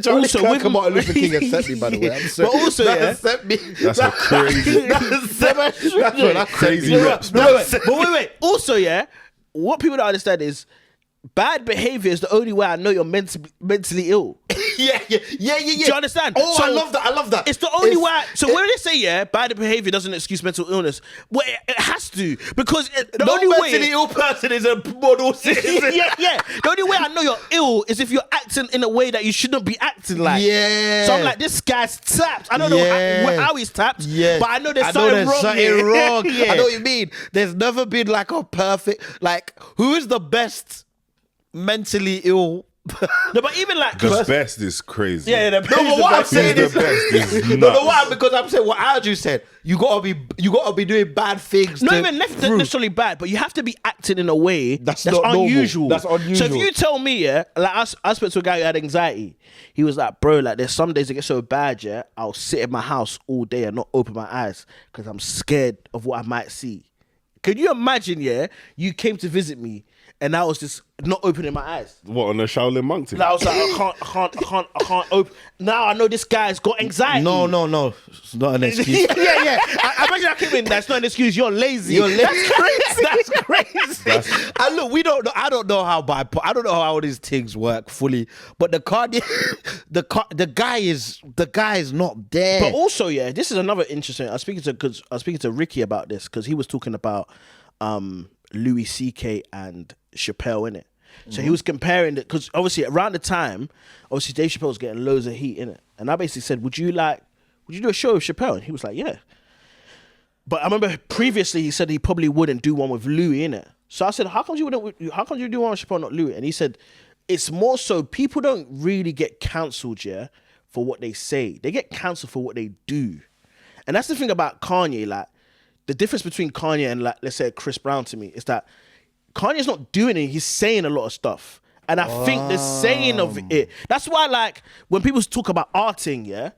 Charlie Also, Kirk with- and Martin Luther King have sent me, by the way. I'm sorry. But also, that yeah. has sent me. That's a crazy. That's Crazy reps. But wait. Also, yeah, what people don't understand is bad behavior is the only way I know you're mentally ill. Yeah. Do you understand? Oh, So, I love that. It's the only way. So when they say, yeah, bad behavior doesn't excuse mental illness, well, it has to. Because the No only mentally way. ill person is a model citizen. yeah. The only way I know you're ill is if you're acting in a way that you shouldn't be acting like. Yeah. So I'm like, this guy's tapped. I don't know how he's tapped, Yeah. but I know there's I something wrong. something here. wrong. Yeah. I know what you mean. There's never been like a perfect, like, who is the best mentally ill? No, but even like. The best is crazy. Yeah, the No, but what I'm saying He's is, the best. He's no, nuts. why? Because I'm saying what Andrew said. You gotta be doing bad things. Not to even prove. necessarily bad, but you have to be acting in a way That's that's not normal. unusual. That's So if unusual. you tell me, yeah, like I spoke to a guy who had anxiety. He was like, bro, like there's some days it gets so bad, yeah, I'll sit in my house all day and not open my eyes because I'm scared of what I might see. Can you imagine, yeah, you came to visit me and I was just not opening my eyes. What, on a Shaolin monk thing? Like, I was like, I can't open. Now I know this guy's got anxiety. No. It's not an excuse. yeah. I imagine I came in. That's not an excuse. You're lazy. You're lazy. That's crazy. And look, we don't know. I don't know how I don't know how all these things work fully. But the Kanye, the guy is not there. But also, yeah, this is another interesting. I was speaking to Ricky about this because he was talking about Louis CK and Chappelle in it. So he was comparing it because obviously around the time, obviously Dave Chappelle was getting loads of heat in it, and I basically said, "Would you do a show with Chappelle?" And he was like, "Yeah." But I remember previously he said he probably wouldn't do one with Louis in it. So I said, "How come you do one with Chappelle, not Louis?" And he said, "It's more so people don't really get cancelled, yeah, for what they say. They get cancelled for what they do." And that's the thing about Kanye. Like the difference between Kanye and, like, let's say Chris Brown to me is that Kanye's not doing it, he's saying a lot of stuff. And I think the saying of it, that's why, like, when people talk about arting, yeah,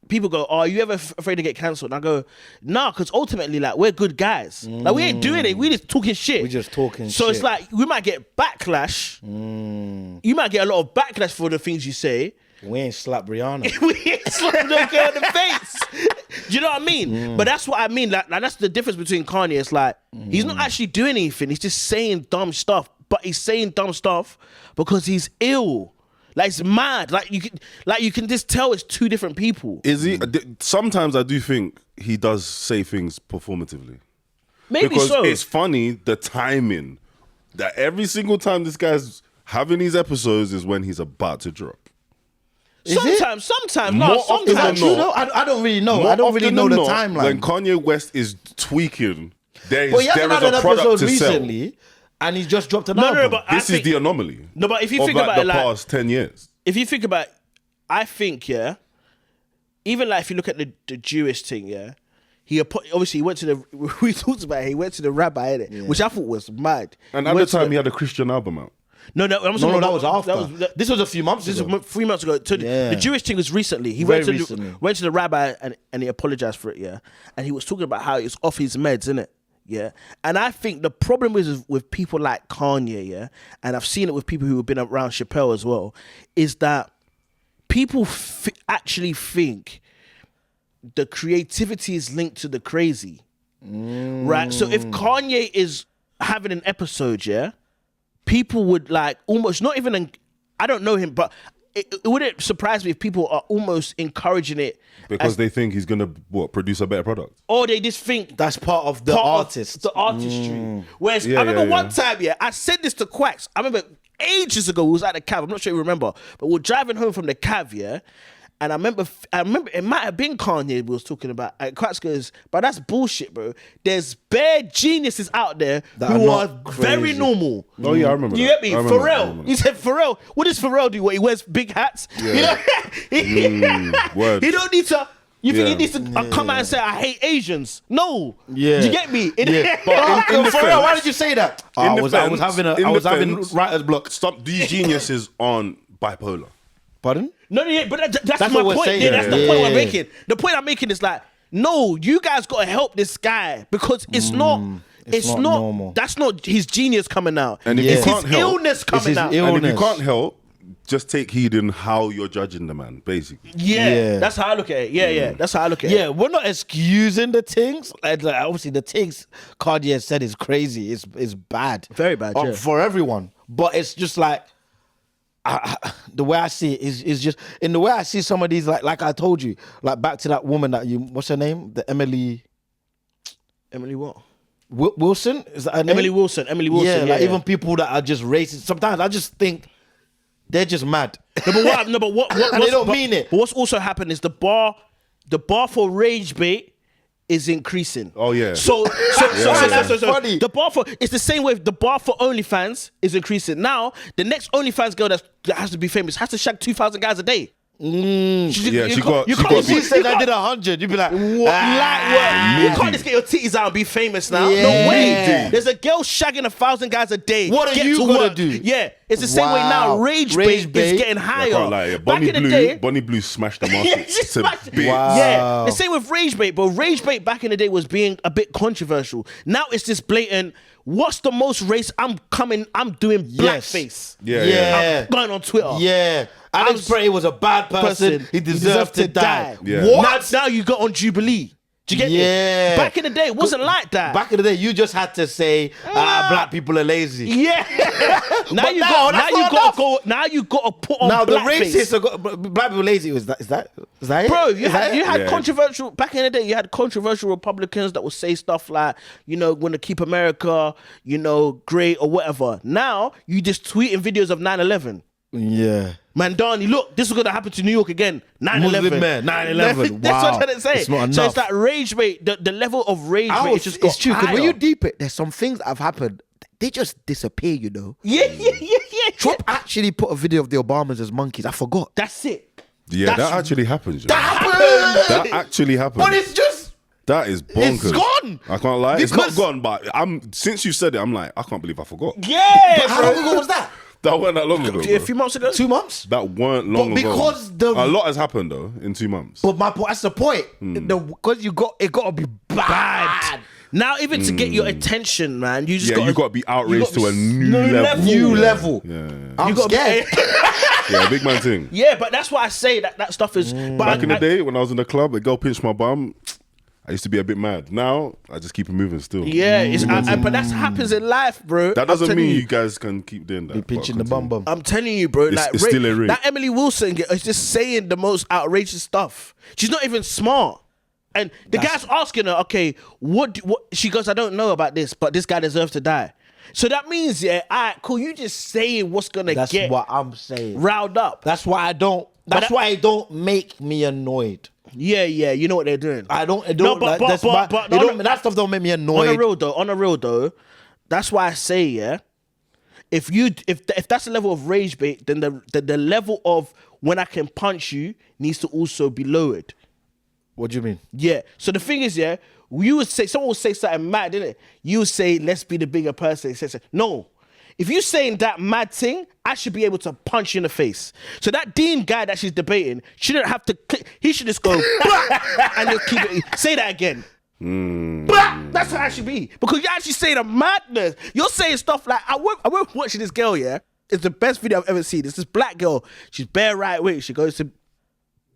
people go, "Oh, are you ever afraid to get cancelled?" And I go, "Nah," because ultimately, like, we're good guys. Like, we ain't doing it, we just talking shit. We just talking so shit. it's like, we might get backlash. You might get a lot of backlash for the things you say. We ain't slapped Rihanna. We ain't slapped no girl in the face. Do you know what I mean? But that's what I mean. Like that's the difference between Kanye. It's like he's not actually doing anything. He's just saying dumb stuff. But he's saying dumb stuff because he's ill. Like it's mad. Like you can just tell it's two different people. Is he? Sometimes I do think he does say things performatively. Maybe Because so. it's funny, the timing. That every single time this guy's having these episodes is when he's about to drop. Sometimes, More no, often sometimes. than You not. know, I don't really know. More I don't really often know than the not, timeline. When Kanye West is tweaking, there is But he hasn't had an a product episode to sell. recently, and he's just dropped an No, album. but This I is the anomaly. No, but if you of think like about the it, like, past 10 years. if you think about, I think, yeah, even like if you look at the Jewish thing, yeah, obviously he went to the, we talked about it, he went to the rabbi, innit? Which I thought was mad. And He at the went to time, he had a Christian album out. No, that was after. This was a few months This ago. is 3 months ago. So Yeah. the Jewish thing was recently. He Very went to recently. went to the rabbi and he apologized for it, yeah. And he was talking about how he's off his meds, innit? Yeah. And I think the problem is with people like Kanye, yeah, and I've seen it with people who have been around Chappelle as well, is that people actually think the creativity is linked to the crazy. Right? So if Kanye is having an episode, yeah, people would like almost not even, I don't know him, but it wouldn't surprise me if people are almost encouraging it Because they think he's going to, produce a better product? or they just think That's part of the part of artist. the artistry. Whereas Yeah, I remember yeah, one yeah. time, yeah, I said this to Quacks. I remember ages ago, we was at the cab. I'm not sure you remember, but we were driving home from the cab, yeah, And I remember it might have been Kanye we was talking about. And Quacks goes, but that's bullshit, bro. There's bare geniuses out there who are very normal. Oh yeah, I remember. You get me? Pharrell. He said Pharrell. What does Pharrell do? What, he wears big hats? Yeah. You know? Word. He don't need to. You think Yeah. he needs to come out and say I hate Asians? No. Yeah. You get me? Yeah. But in For real, why did you say that? I was having writer's block. Stop. These geniuses aren't bipolar. Pardon? No, yeah, but that's That's my what we're point. saying. Yeah, that's the Yeah. point I'm making. The point I'm making is like, no, you guys got to help this guy because it's not not normal. That's not his genius coming out. And if it's you his can't help, illness coming his out. ill- and if you Illness. can't help, just take heed in how you're judging the man, basically. Yeah, that's how I look at it. Yeah, that's how I look at it. Yeah, we're not excusing the things. Like, obviously, the things Kanye said is crazy. It's bad. Very bad, yeah. For everyone. But it's just like, the way I see it is just, in the way I see some of these, like I told you, like back to that woman that what's her name? The Emily Emily Wilson? Is that her name? Wilson. Yeah, like even people that are just racist. Sometimes I just think they're just mad. No, but what And they don't mean it. But what's also happened is the bar for rage bait is increasing. Oh, yeah. So Funny. the bar for it's the same way the bar for OnlyFans is increasing. Now the next OnlyFans girl that has to be famous has to shag 2,000 guys a day. Yeah, she got- If you said I did 100, you'd be like, What? You can't just get your titties out and be famous now. Yeah. No way. There's a girl shagging 1,000 guys a day. What are Get you to gonna work. do? Yeah, it's the same way Wow. now. Rage Rage bait is bait. getting I higher. can't lie. Back in the day, Bonnie Blue smashed the yeah, market. she It's a smashed it. big- Wow. Yeah, the same with rage bait, but rage bait back in the day was being a bit controversial. Now it's this blatant. What's the most race? I'm doing Yes. blackface. Yeah. I'm going on Twitter. yeah, Alex Bray was a bad person. He deserved to die. Yeah. What? Now you got on Jubilee. Do you get Yeah. me? Back in the day, it wasn't like that. Back in the day, you just had to say, black people are lazy. Yeah. now But you now, got that's now you not got enough. to go. Now you got to put on Now the blackface. racists are black people lazy. Is that it? Bro, you Is that had it? Yeah. controversial back in the day. You had controversial Republicans that would say stuff like, going to keep America, great or whatever. Now you just tweeting videos of 9/11. Yeah. Mandani, look, this is going to happen to New York again. 9/11. Muslim man, 9/11. That's what Wow. I'm trying to say. It's not So enough. it's that rage bait. The level of rage bait is just got it's true because when higher. you deep it, there's some things that have happened. They just disappear, Yeah. Trump actually put a video of the Obamas as monkeys. I forgot. That's it. Yeah, That's- that actually happened. That happened. That actually happened. But it's just That is bonkers. It's gone. I can't lie. It's Because- not gone, but since you said it, I'm like, I can't believe I forgot. Yeah. But how long ago was that? That weren't that long ago. A Bro. few months ago. 2 months. That weren't long But ago. because the- a lot has happened though in 2 months. But my point. That's the point. Hmm. Because it got to be bad. Now, even to get your attention, man, you just Yeah, you got to be outraged to a new level. New Yeah. level. Yeah, I'm You gotta scared. yeah, big man thing. Yeah, but that's why I say that stuff is. But Back in the day when I was in the club, a girl pinched my bum. I used to be a bit mad. Now I just keep it moving still. Yeah, but that happens in life, bro. That doesn't I'm mean telling you guys can keep doing that. Be but pinching the continue. bum bum. I'm telling you, bro. It's still a rape. That Emily Wilson is just saying the most outrageous stuff. She's not even smart. And the guy's asking her, okay, what? She goes, I don't know about this, but this guy deserves to die. So that means, yeah, all right, cool. You just saying what's gonna That's get what I'm saying. riled up. That's why I don't. That's why it don't make me annoyed. Yeah, you know what they're doing. I don't. It No, don't. but- like, that's but- my- but- it no, don't- no. that stuff don't make me On annoyed. a real though, that's why I say, yeah, if that's the level of rage bait, then the level of when I can punch you needs to also be lowered. What do you mean? Yeah. So the thing is, yeah, someone would say something mad, didn't it? You would say, let's be the bigger person. No. If you're saying that mad thing, I should be able to punch you in the face. So that Dean guy that she's debating shouldn't have to click. He should just go and just keep it. Say that again. That's how I should be. Because you're actually saying a madness. You're saying stuff like, I went watching this girl, yeah. It's the best video I've ever seen. It's this black girl. She's bare right wing. She goes to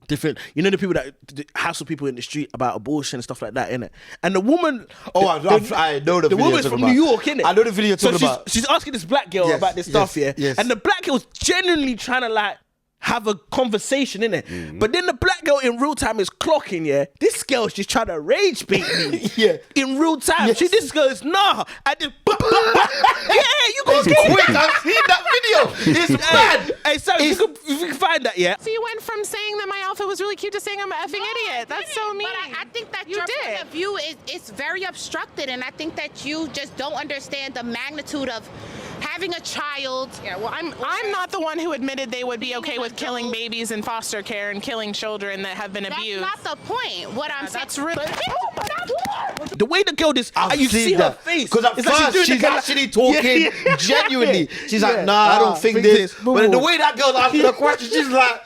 different, the people that hassle people in the street about abortion and stuff like that, innit? And the woman, I know the video woman's you're from talking New about. York, innit? I know the video you're So talking about. she's asking this black girl Yes, about this yes, stuff, yeah. yes. And the black girl's genuinely trying to like have a conversation in it. But then the black girl in real time is clocking, yeah. This girl's just trying to rage bait me. Yeah. In real time. Yes. See, this girl is I just yeah, you guys get Quick, I've seen that video. It's bad. Hey, Sam, if you can find that, yeah. So you went from saying that my outfit was really cute to saying I'm an effing idiot. That's so mean. But I think that You your did. point of view is very obstructed, and I think that you just don't understand the magnitude of having a child. Yeah, well, I'm not the one who admitted they would be okay with killing babies in foster care and killing children that have been That's abused. not the point. What I'm saying. That's really. The way the girl you see her face. Because at it's like first she's doing the actually talking genuinely. She's Yeah. like, nah, I don't think this. But Boom. the way that girl's asking the question, she's like,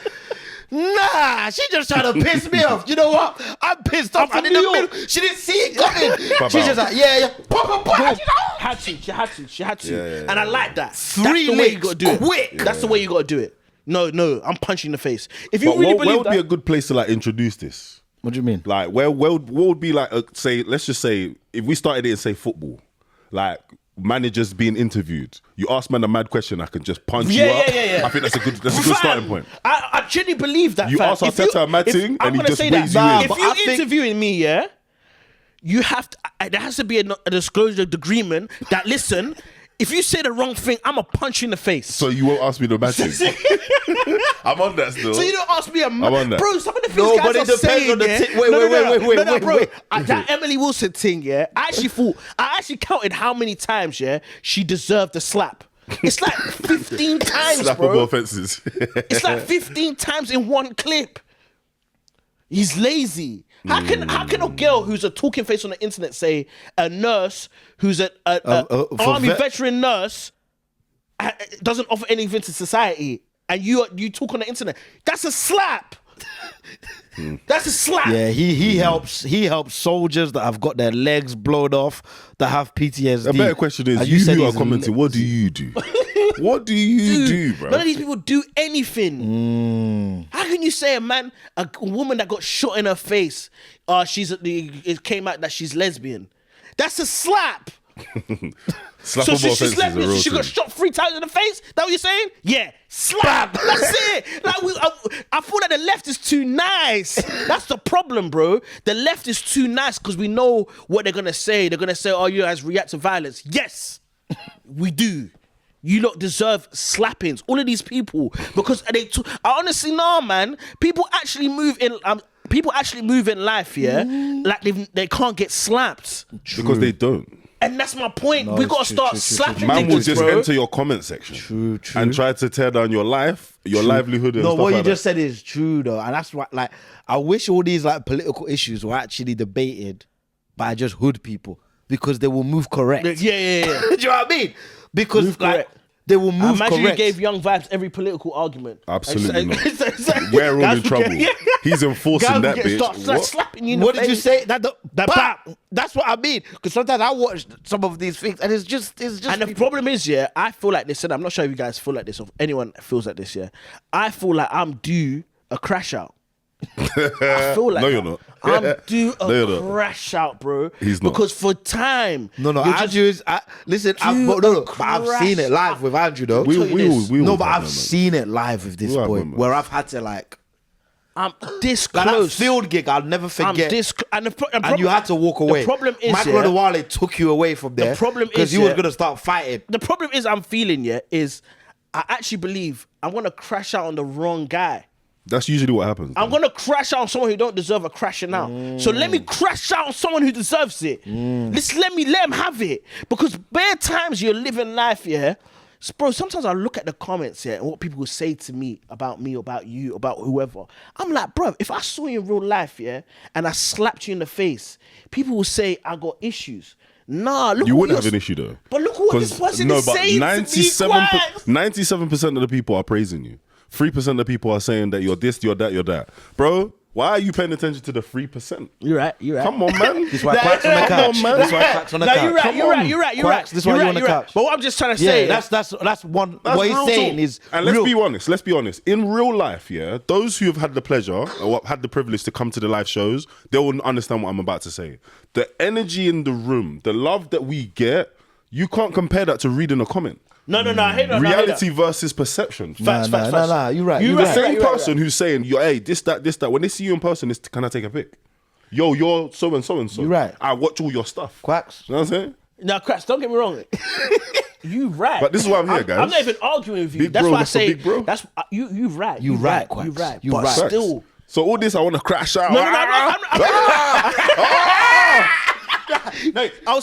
nah, she just trying to piss me off. You know what? I'm pissed off. from And in the New York. middle, she didn't see it coming. Baba. She's just like, yeah. Pop, pop, pop. She had to. Yeah. And I like that. Three That's the way you licks, gotta do it. quick. That's the way you gotta do it. No, I'm punching the face. If you But really where believe would that, be a good place to like introduce this? What do you mean? Like, what would be like, say, let's just say, if we started it and say football, like managers being interviewed, you ask man a mad question, I can just punch you up. Yeah. I think that's a good Fam, starting point. I truly believe that. You fam. ask If Arteta a mad thing, I'm and he gonna just say weighs that. you in. If But I you think- interviewing me, yeah, you have to. There has to be a disclosure agreement that listen. If you say the wrong thing, I'm a punch you in the face. So you won't ask me the mad thing. I'm on that still. So you don't ask me I'm on that. bro. Some of the things No, guys but it are depends saying, on the yeah, ti- wait, bro. wait. That Emily Wilson thing, yeah. I actually counted how many times, yeah, she deserved the slap. It's like 15 times, Slappable bro. offences. It's like 15 times in one clip. He's lazy. How can a girl who's a talking face on the internet say a nurse who's a for army vet- veteran nurse doesn't offer anything to society, and you talk on the internet? That's a slap. That's a slap. Yeah, he helps soldiers that have got their legs blown off, that have PTSD. A better question is, And you said who are he's commenting, what do you do? What do you do, bro? None of these people do anything. How can you say a woman that got shot in her face, it came out that she's lesbian? That's a slap. Slappable So she's offences are lesbian. real She got thing. shot 3 times in the face. That what you're saying? Yeah, slap. That's it. Like I feel that the left is too nice. That's the problem, bro. The left is too nice because we know what they're gonna say. They're gonna say, "Oh, you guys react to violence." Yes, we do. You lot deserve slappings. All of these people, because I honestly know, man. People actually move in. People actually move in life, yeah. Like they can't get slapped, Because they don't. and that's my point. No, We it's gotta true, start true, slapping Man will niggas, just bro. enter your comment section True. and try to tear down your life, your livelihood, and No, stuff what you like just that. said is true though, and that's why. Like, I wish all these like political issues were actually debated by just hood people because they will move correct. Yeah. Do you know what I mean? Because Move like correct. they will move Imagine correct. you gave Young Vibes every political argument. Absolutely not. not. We're all in trouble. He's enforcing that bitch. Start What? slapping you in the What did you face. say? That bap. That's what I mean. Because sometimes I watch some of these things, and it's just. And the problem is, yeah, I feel like this, and I'm not sure if you guys feel like this, or if anyone feels like this, yeah. I feel like I'm due a crash out. I feel like No, you're that. not. I'm due No, you're a not. crash out, bro. He's not. Because for time. No, you're just- Andrew is. Listen, but I've seen it live with Andrew though. We no, all but have I've moments. seen it live with this We all have boy, moments. where I've had to like I'm this that close. field gig. I'll never I'm forget. this, and the and you had to walk away. The problem is, Mike yeah, Rodewale took you away from there. problem because is, you was yeah, gonna start fighting. the problem is I'm feeling, yeah, is I actually believe I'm gonna crash out on the wrong guy. That's usually what happens. I'm gonna crash out on someone who don't deserve a crashing out. So let me crash out on someone who deserves it. Let him have it. Because bare times you're living life, yeah. Bro, sometimes I look at the comments, yeah, and what people will say to me, about you, about whoever. I'm like, bro, if I saw you in real life, yeah, and I slapped you in the face, people will say I got issues. Nah, look. You what wouldn't have you're- an issue though. But look what this 'Cause- person is saying to me. 97% of the people are praising you. 3% of the people are saying that you're this, you're that, you're that. Bro, why are you paying attention to the 3%? You're right. Come on, man. This is why Quack's on the Come couch. on, man. This is why Quack's on the No, couch. you're right. Come You're right. on. You're right. You're Quacks, right. this is why you're you're right, on the you're right. couch. But what I'm just trying to Yeah, say, that's one. That's what he's real saying talk. is and let's real. be honest. Let's be honest. In real life, yeah, those who have had the pleasure or had the privilege to come to the live shows, they will understand what I'm about to say. The energy in the room, the love that we get, you can't compare that to reading a comment. No, I hate that. Reality versus perception. Facts. Nah. You're right. You You're right. right. The same right. person who's saying, "Yo, hey, this, that." When they see you in person, it's can I take a pic? Yo, you're so and so and so. You're right. I watch all your stuff. Quacks. You know what I'm saying? Now, Cracks, don't get me wrong. You right. But this is why I'm here, guys. I'm not even arguing with you. Big That's bro, why I Mr. say Big bro. that's you right. You right, You Quacks. right. You But right. still, So all this, I want to crash out. no, I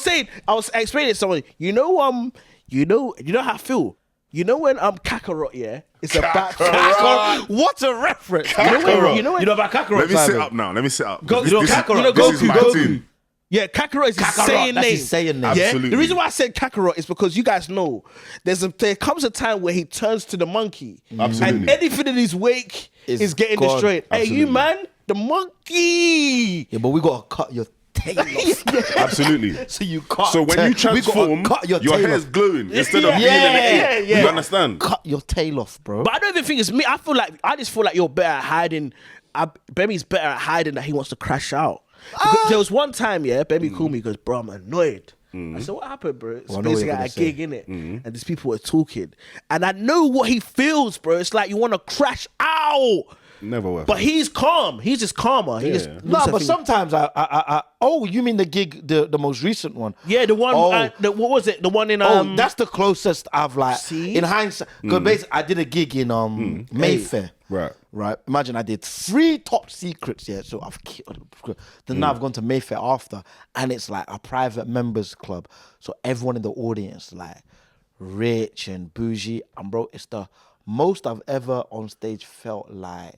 was explaining to someone. You know how I feel. You know when Kakarot, yeah, it's about Kakarot. What a reference. Kakarot. You know about Kakarot? Let me sit Simon? up now. Let me sit up. Go- This- you know this is- Kakarot, you know this is Goku, my Goku. team. Yeah, Kakarot is his Kakarot, saying that's name. his saying name. Yeah? Absolutely. The reason why I said Kakarot is because you guys know there comes a time where he turns to the monkey. Absolutely. And anything in his wake is getting gone. destroyed. Hey, you Absolutely. man, the monkey. Yeah, but we got to cut your tail off. Absolutely. So you can't. So when you transform, cut your your tail hair's off. glowing instead of Yeah, being an yeah, ape. yeah. You understand? Cut your tail off, bro. But I don't even think it's me. I just feel like you're better at hiding. Bemi's better at hiding that he wants to crash out. Because there was one time, yeah, Bemi called me, he goes, bro, I'm annoyed. I said, what happened, bro? It's Well, I know what basically you're at gonna a say. gig, innit? And these people were talking. And I know what he feels, bro. It's like you want to crash out. Never worth. But he's calm. He's just calmer. He just Yeah. No, looks at but things. sometimes I oh, you mean the gig, the most recent one? Yeah, the one, Oh. what was it? The one in, That's the closest I've like, See? in hindsight, because basically I did a gig in Mayfair. Right. Right. Imagine I did 3 top secrets, yeah. So I've killed. Then now I've gone to Mayfair after, and it's like a private members club. So everyone in the audience, like rich and bougie, and bro, it's the most I've ever on stage felt like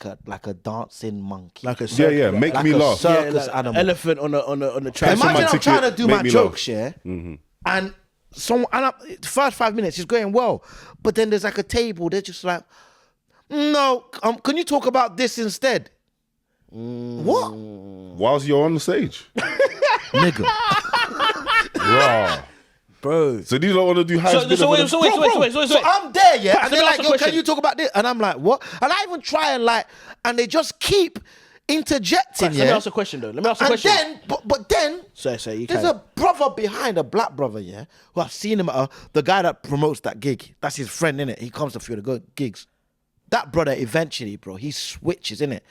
a dancing monkey. like a Yeah, yeah. Make Like me a laugh. circus like animal. elephant on the track. Cancel my Imagine I'm ticket, trying to do make my me jokes, laugh. yeah, and the first 5 minutes is going well, but then there's like a table. They're just like, no, can you talk about this instead? What, Whilst you're on the stage. nigga? Raw. Bro. So these don't want to do high So speed. wait. So I'm there, yeah, Perhaps and they're let me like, ask a yo, question. can you talk about this? And I'm like, what? And I even try and and they just keep interjecting, Let yeah. me ask a question though. Let me ask a And question. then, but then, Say you there's can. a brother behind, a black brother, yeah, who I've seen him at the guy that promotes that gig. That's his friend, innit? He comes to a few of the gigs. That brother eventually, bro, he switches, innit?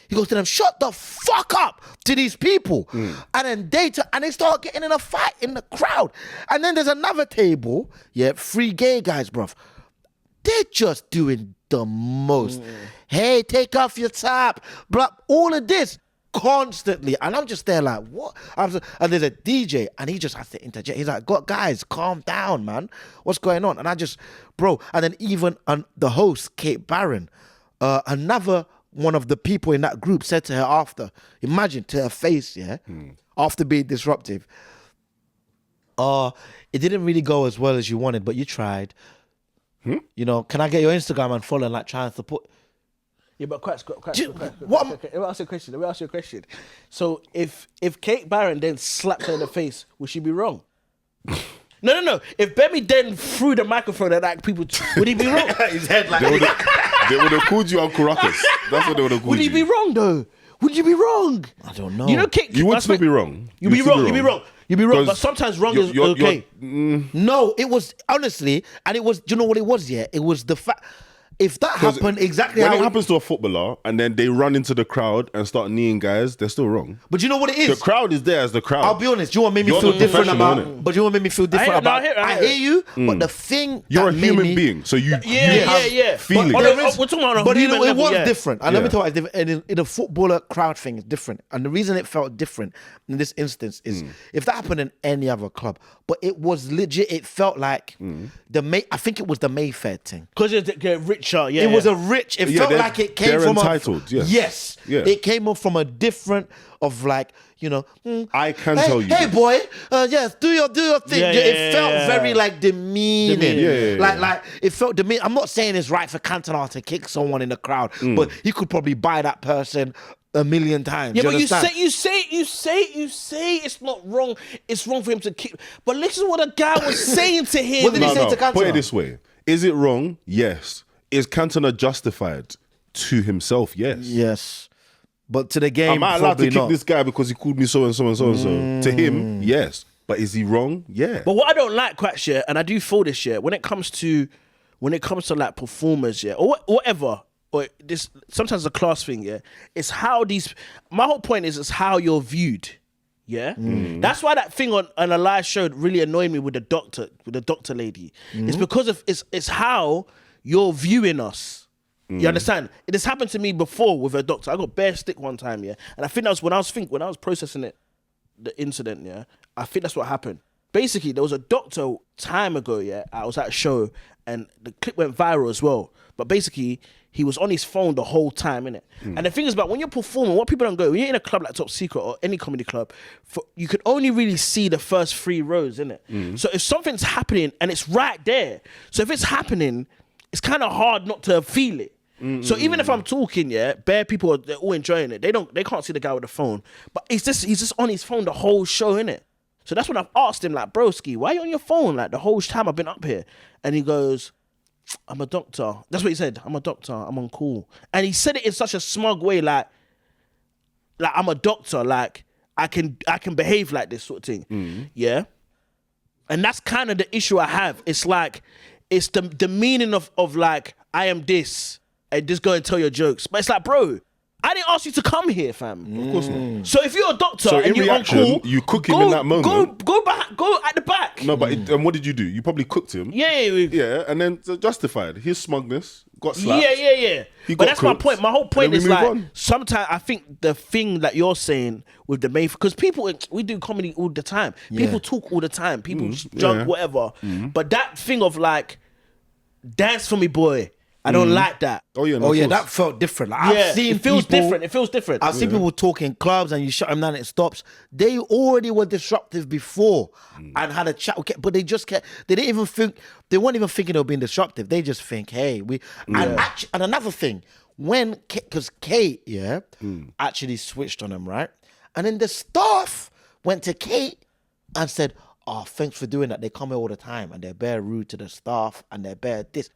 He goes to them, shut the fuck up to these people. And then they start getting in a fight in the crowd. And then there's another table, yeah, 3 gay guys, bruv. They're just doing the most. Hey, take off your top. Blah, all of this constantly. And I'm just there like, what? And there's a DJ and he just has to interject. He's like, God, guys, calm down, man. What's going on? And I just, bro, and then even the host, Kate Barron, another one of the people in that group said to her after, imagine to her face, yeah, after being disruptive, it didn't really go as well as you wanted, but you tried. You know, can I get your Instagram and follow and like try and support? Yeah, but Quacks. What am- Let me ask you a question. So if Kate Barron then slapped her in the face, would she be wrong? No. If Bemi then threw the microphone at like people, would he be wrong? His head like They would have called you Uncle Ruckus. That's what they would have called Would he you. be wrong though? Would you be wrong? I don't know. You know, Kate. You would that's still what- be wrong. You'd be wrong. You'd be wrong. You'd be wrong. But 'Cause sometimes wrong is you're- okay. No, it was honestly, and it was. Do you know what it was? Yeah, it was the fact. If that 'Cause happened exactly when how it happens to a footballer and then they run into the crowd and start kneeing guys, they're still wrong. but you know what it The is. crowd is there as the crowd. I'll be honest. You want to make me You're feel the different professional, about. innit? But you want to make me feel different hear- no, about. I hear- I I hear hear you, but the thing You're a that made human me, being, so you Yeah. have feelings. But There is- we're talking about on a but you human know, it level, was yeah. different. And let me Yeah. tell you, why it's different. In a footballer crowd thing, it's different. And the reason it felt different in this instance is if that happened in any other club, but it was legit. It felt like I think it was the Mayfair thing. Because it's richer. Yeah, It was a rich. It Yeah, felt they're- like it came they're from entitled, yes. Yes. Yeah. It came up from a different of like, you know. I can hey, tell you Hey, this. boy. Yes, do your thing. Yeah, it yeah, felt yeah. very like demeaning. Demeaning. Yeah. Like it felt demeaning. I'm not saying it's right for Cantona to kick someone in the crowd, but he could probably buy that person a million times. Yeah, but you understand? say it's not wrong. It's wrong for him to keep. But listen to what the guy was saying to him. What did he say to Cantona? Put it this way. Is it wrong? Yes. Is Cantona justified? To himself, yes. Yes. But to the game, Am I allowed to probably kick not. this guy because he called me so and so and so and so? To him, yes. But is he wrong? Yeah. But what I don't like, Quacks, yeah, and I do feel this, yeah, when it comes to like performers, yeah, or whatever, or this sometimes a class thing, yeah, it's how these. My whole point is it's how you're viewed. Yeah, that's why that thing on a live show really annoyed me with the doctor lady. It's because of it's how you're viewing us. You understand? It has happened to me before with a doctor. I got bare stick one time, yeah, and I think that was when I was processing it, the incident, yeah. I think that's what happened. Basically, there was a doctor time ago, yeah. I was at a show and the clip went viral as well. But basically, he was on his phone the whole time, innit? And the thing is about when you're performing, what people don't go, when you're in a club like Top Secret or any comedy club, you can only really see the first 3 rows, innit? So if something's happening and it's right there, so if it's happening, it's kind of hard not to feel it. So even if I'm talking, yeah, bare people they're all enjoying it. They can't see the guy with the phone, but he's just on his phone the whole show, innit? So that's when I've asked him, like, broski, why are you on your phone like the whole time I've been up here? And he goes, I'm a doctor. That's what he said. I'm a doctor. I'm on call. And he said it in such a smug way, like I'm a doctor. Like I can behave like this sort of thing. Yeah. And that's kind of the issue I have. It's like it's the meaning of like I am this and just go and tell your jokes. But it's like, bro, I didn't ask you to come here, fam. Of course not. So if you're a doctor So and in you're on reaction, call, you cook him in that moment. Go back. Go at the back. No, but and what did you do? You probably cooked him. Yeah. Yeah, and then justified his smugness. Got slapped. Yeah. He But got that's my cooked, point. My whole point and then is we move like on. sometimes I think the thing that you're saying with the main, because people, we do comedy all the time. People talk all the time. People jump whatever. But that thing of like, dance for me, boy. I don't like that. Oh yeah, no, Oh of yeah, course. that felt different. Like, Yeah, I've seen it feels people- different. It feels different. I've seen people talk in clubs and you shut them down and it stops. They already were disruptive before and had a chat, but they just kept. They didn't even think. They weren't even thinking they were being disruptive. They just think, hey, we. And actually, and another thing, because Kate, actually switched on them, right? And then the staff went to Kate and said, "Oh, thanks for doing that. They come here all the time and they're bare rude to the staff and they're bare this."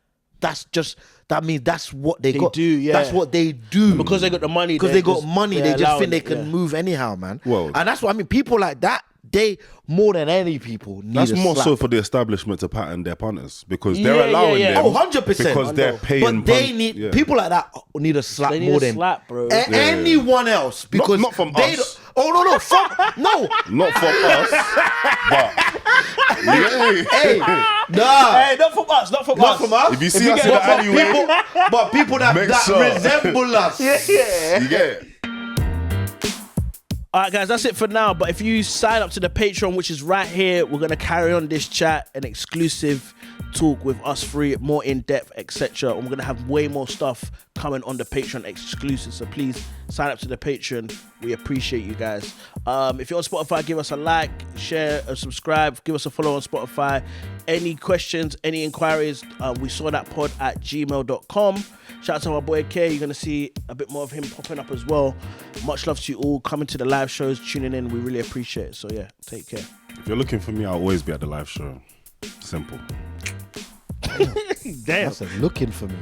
That means that's what they got. do, yeah. That's what they do. Because they got the money. Because they're they got just- money, they're they just think allowing they it, can yeah. move anyhow, man. Well- and that's what I mean. People like that, they more than any people need That's a more slap. so for the establishment to pattern their punters because Yeah, they're allowing yeah. them. Oh, 100%. Because they're paying. But they need people like that need a slap They need more a than slap, bro. Anyone else. Because Not from they us. Oh no, from no. Not from us, but yeah. Hey, nah. Hey, not from us. Not from Not us. from us. If you see us in the alleyway, but people that Make sure. resemble us. you get it. All right, guys, that's it for now. But if you sign up to the Patreon, which is right here, we're going to carry on this chat, an exclusive talk with us three, more in-depth, etc. And we're going to have way more stuff coming on the Patreon exclusive. So please sign up to the Patreon. We appreciate you guys. If you're on Spotify, give us a like, share, subscribe, give us a follow on Spotify. Any questions, any inquiries, we saw that pod at gmail.com. Shout out to my boy K. You're going to see a bit more of him popping up as well. Much love to you all. Coming to the live shows, tuning in. We really appreciate it. So yeah, take care. If you're looking for me, I'll always be at the live show. Simple. Damn. That's looking for me.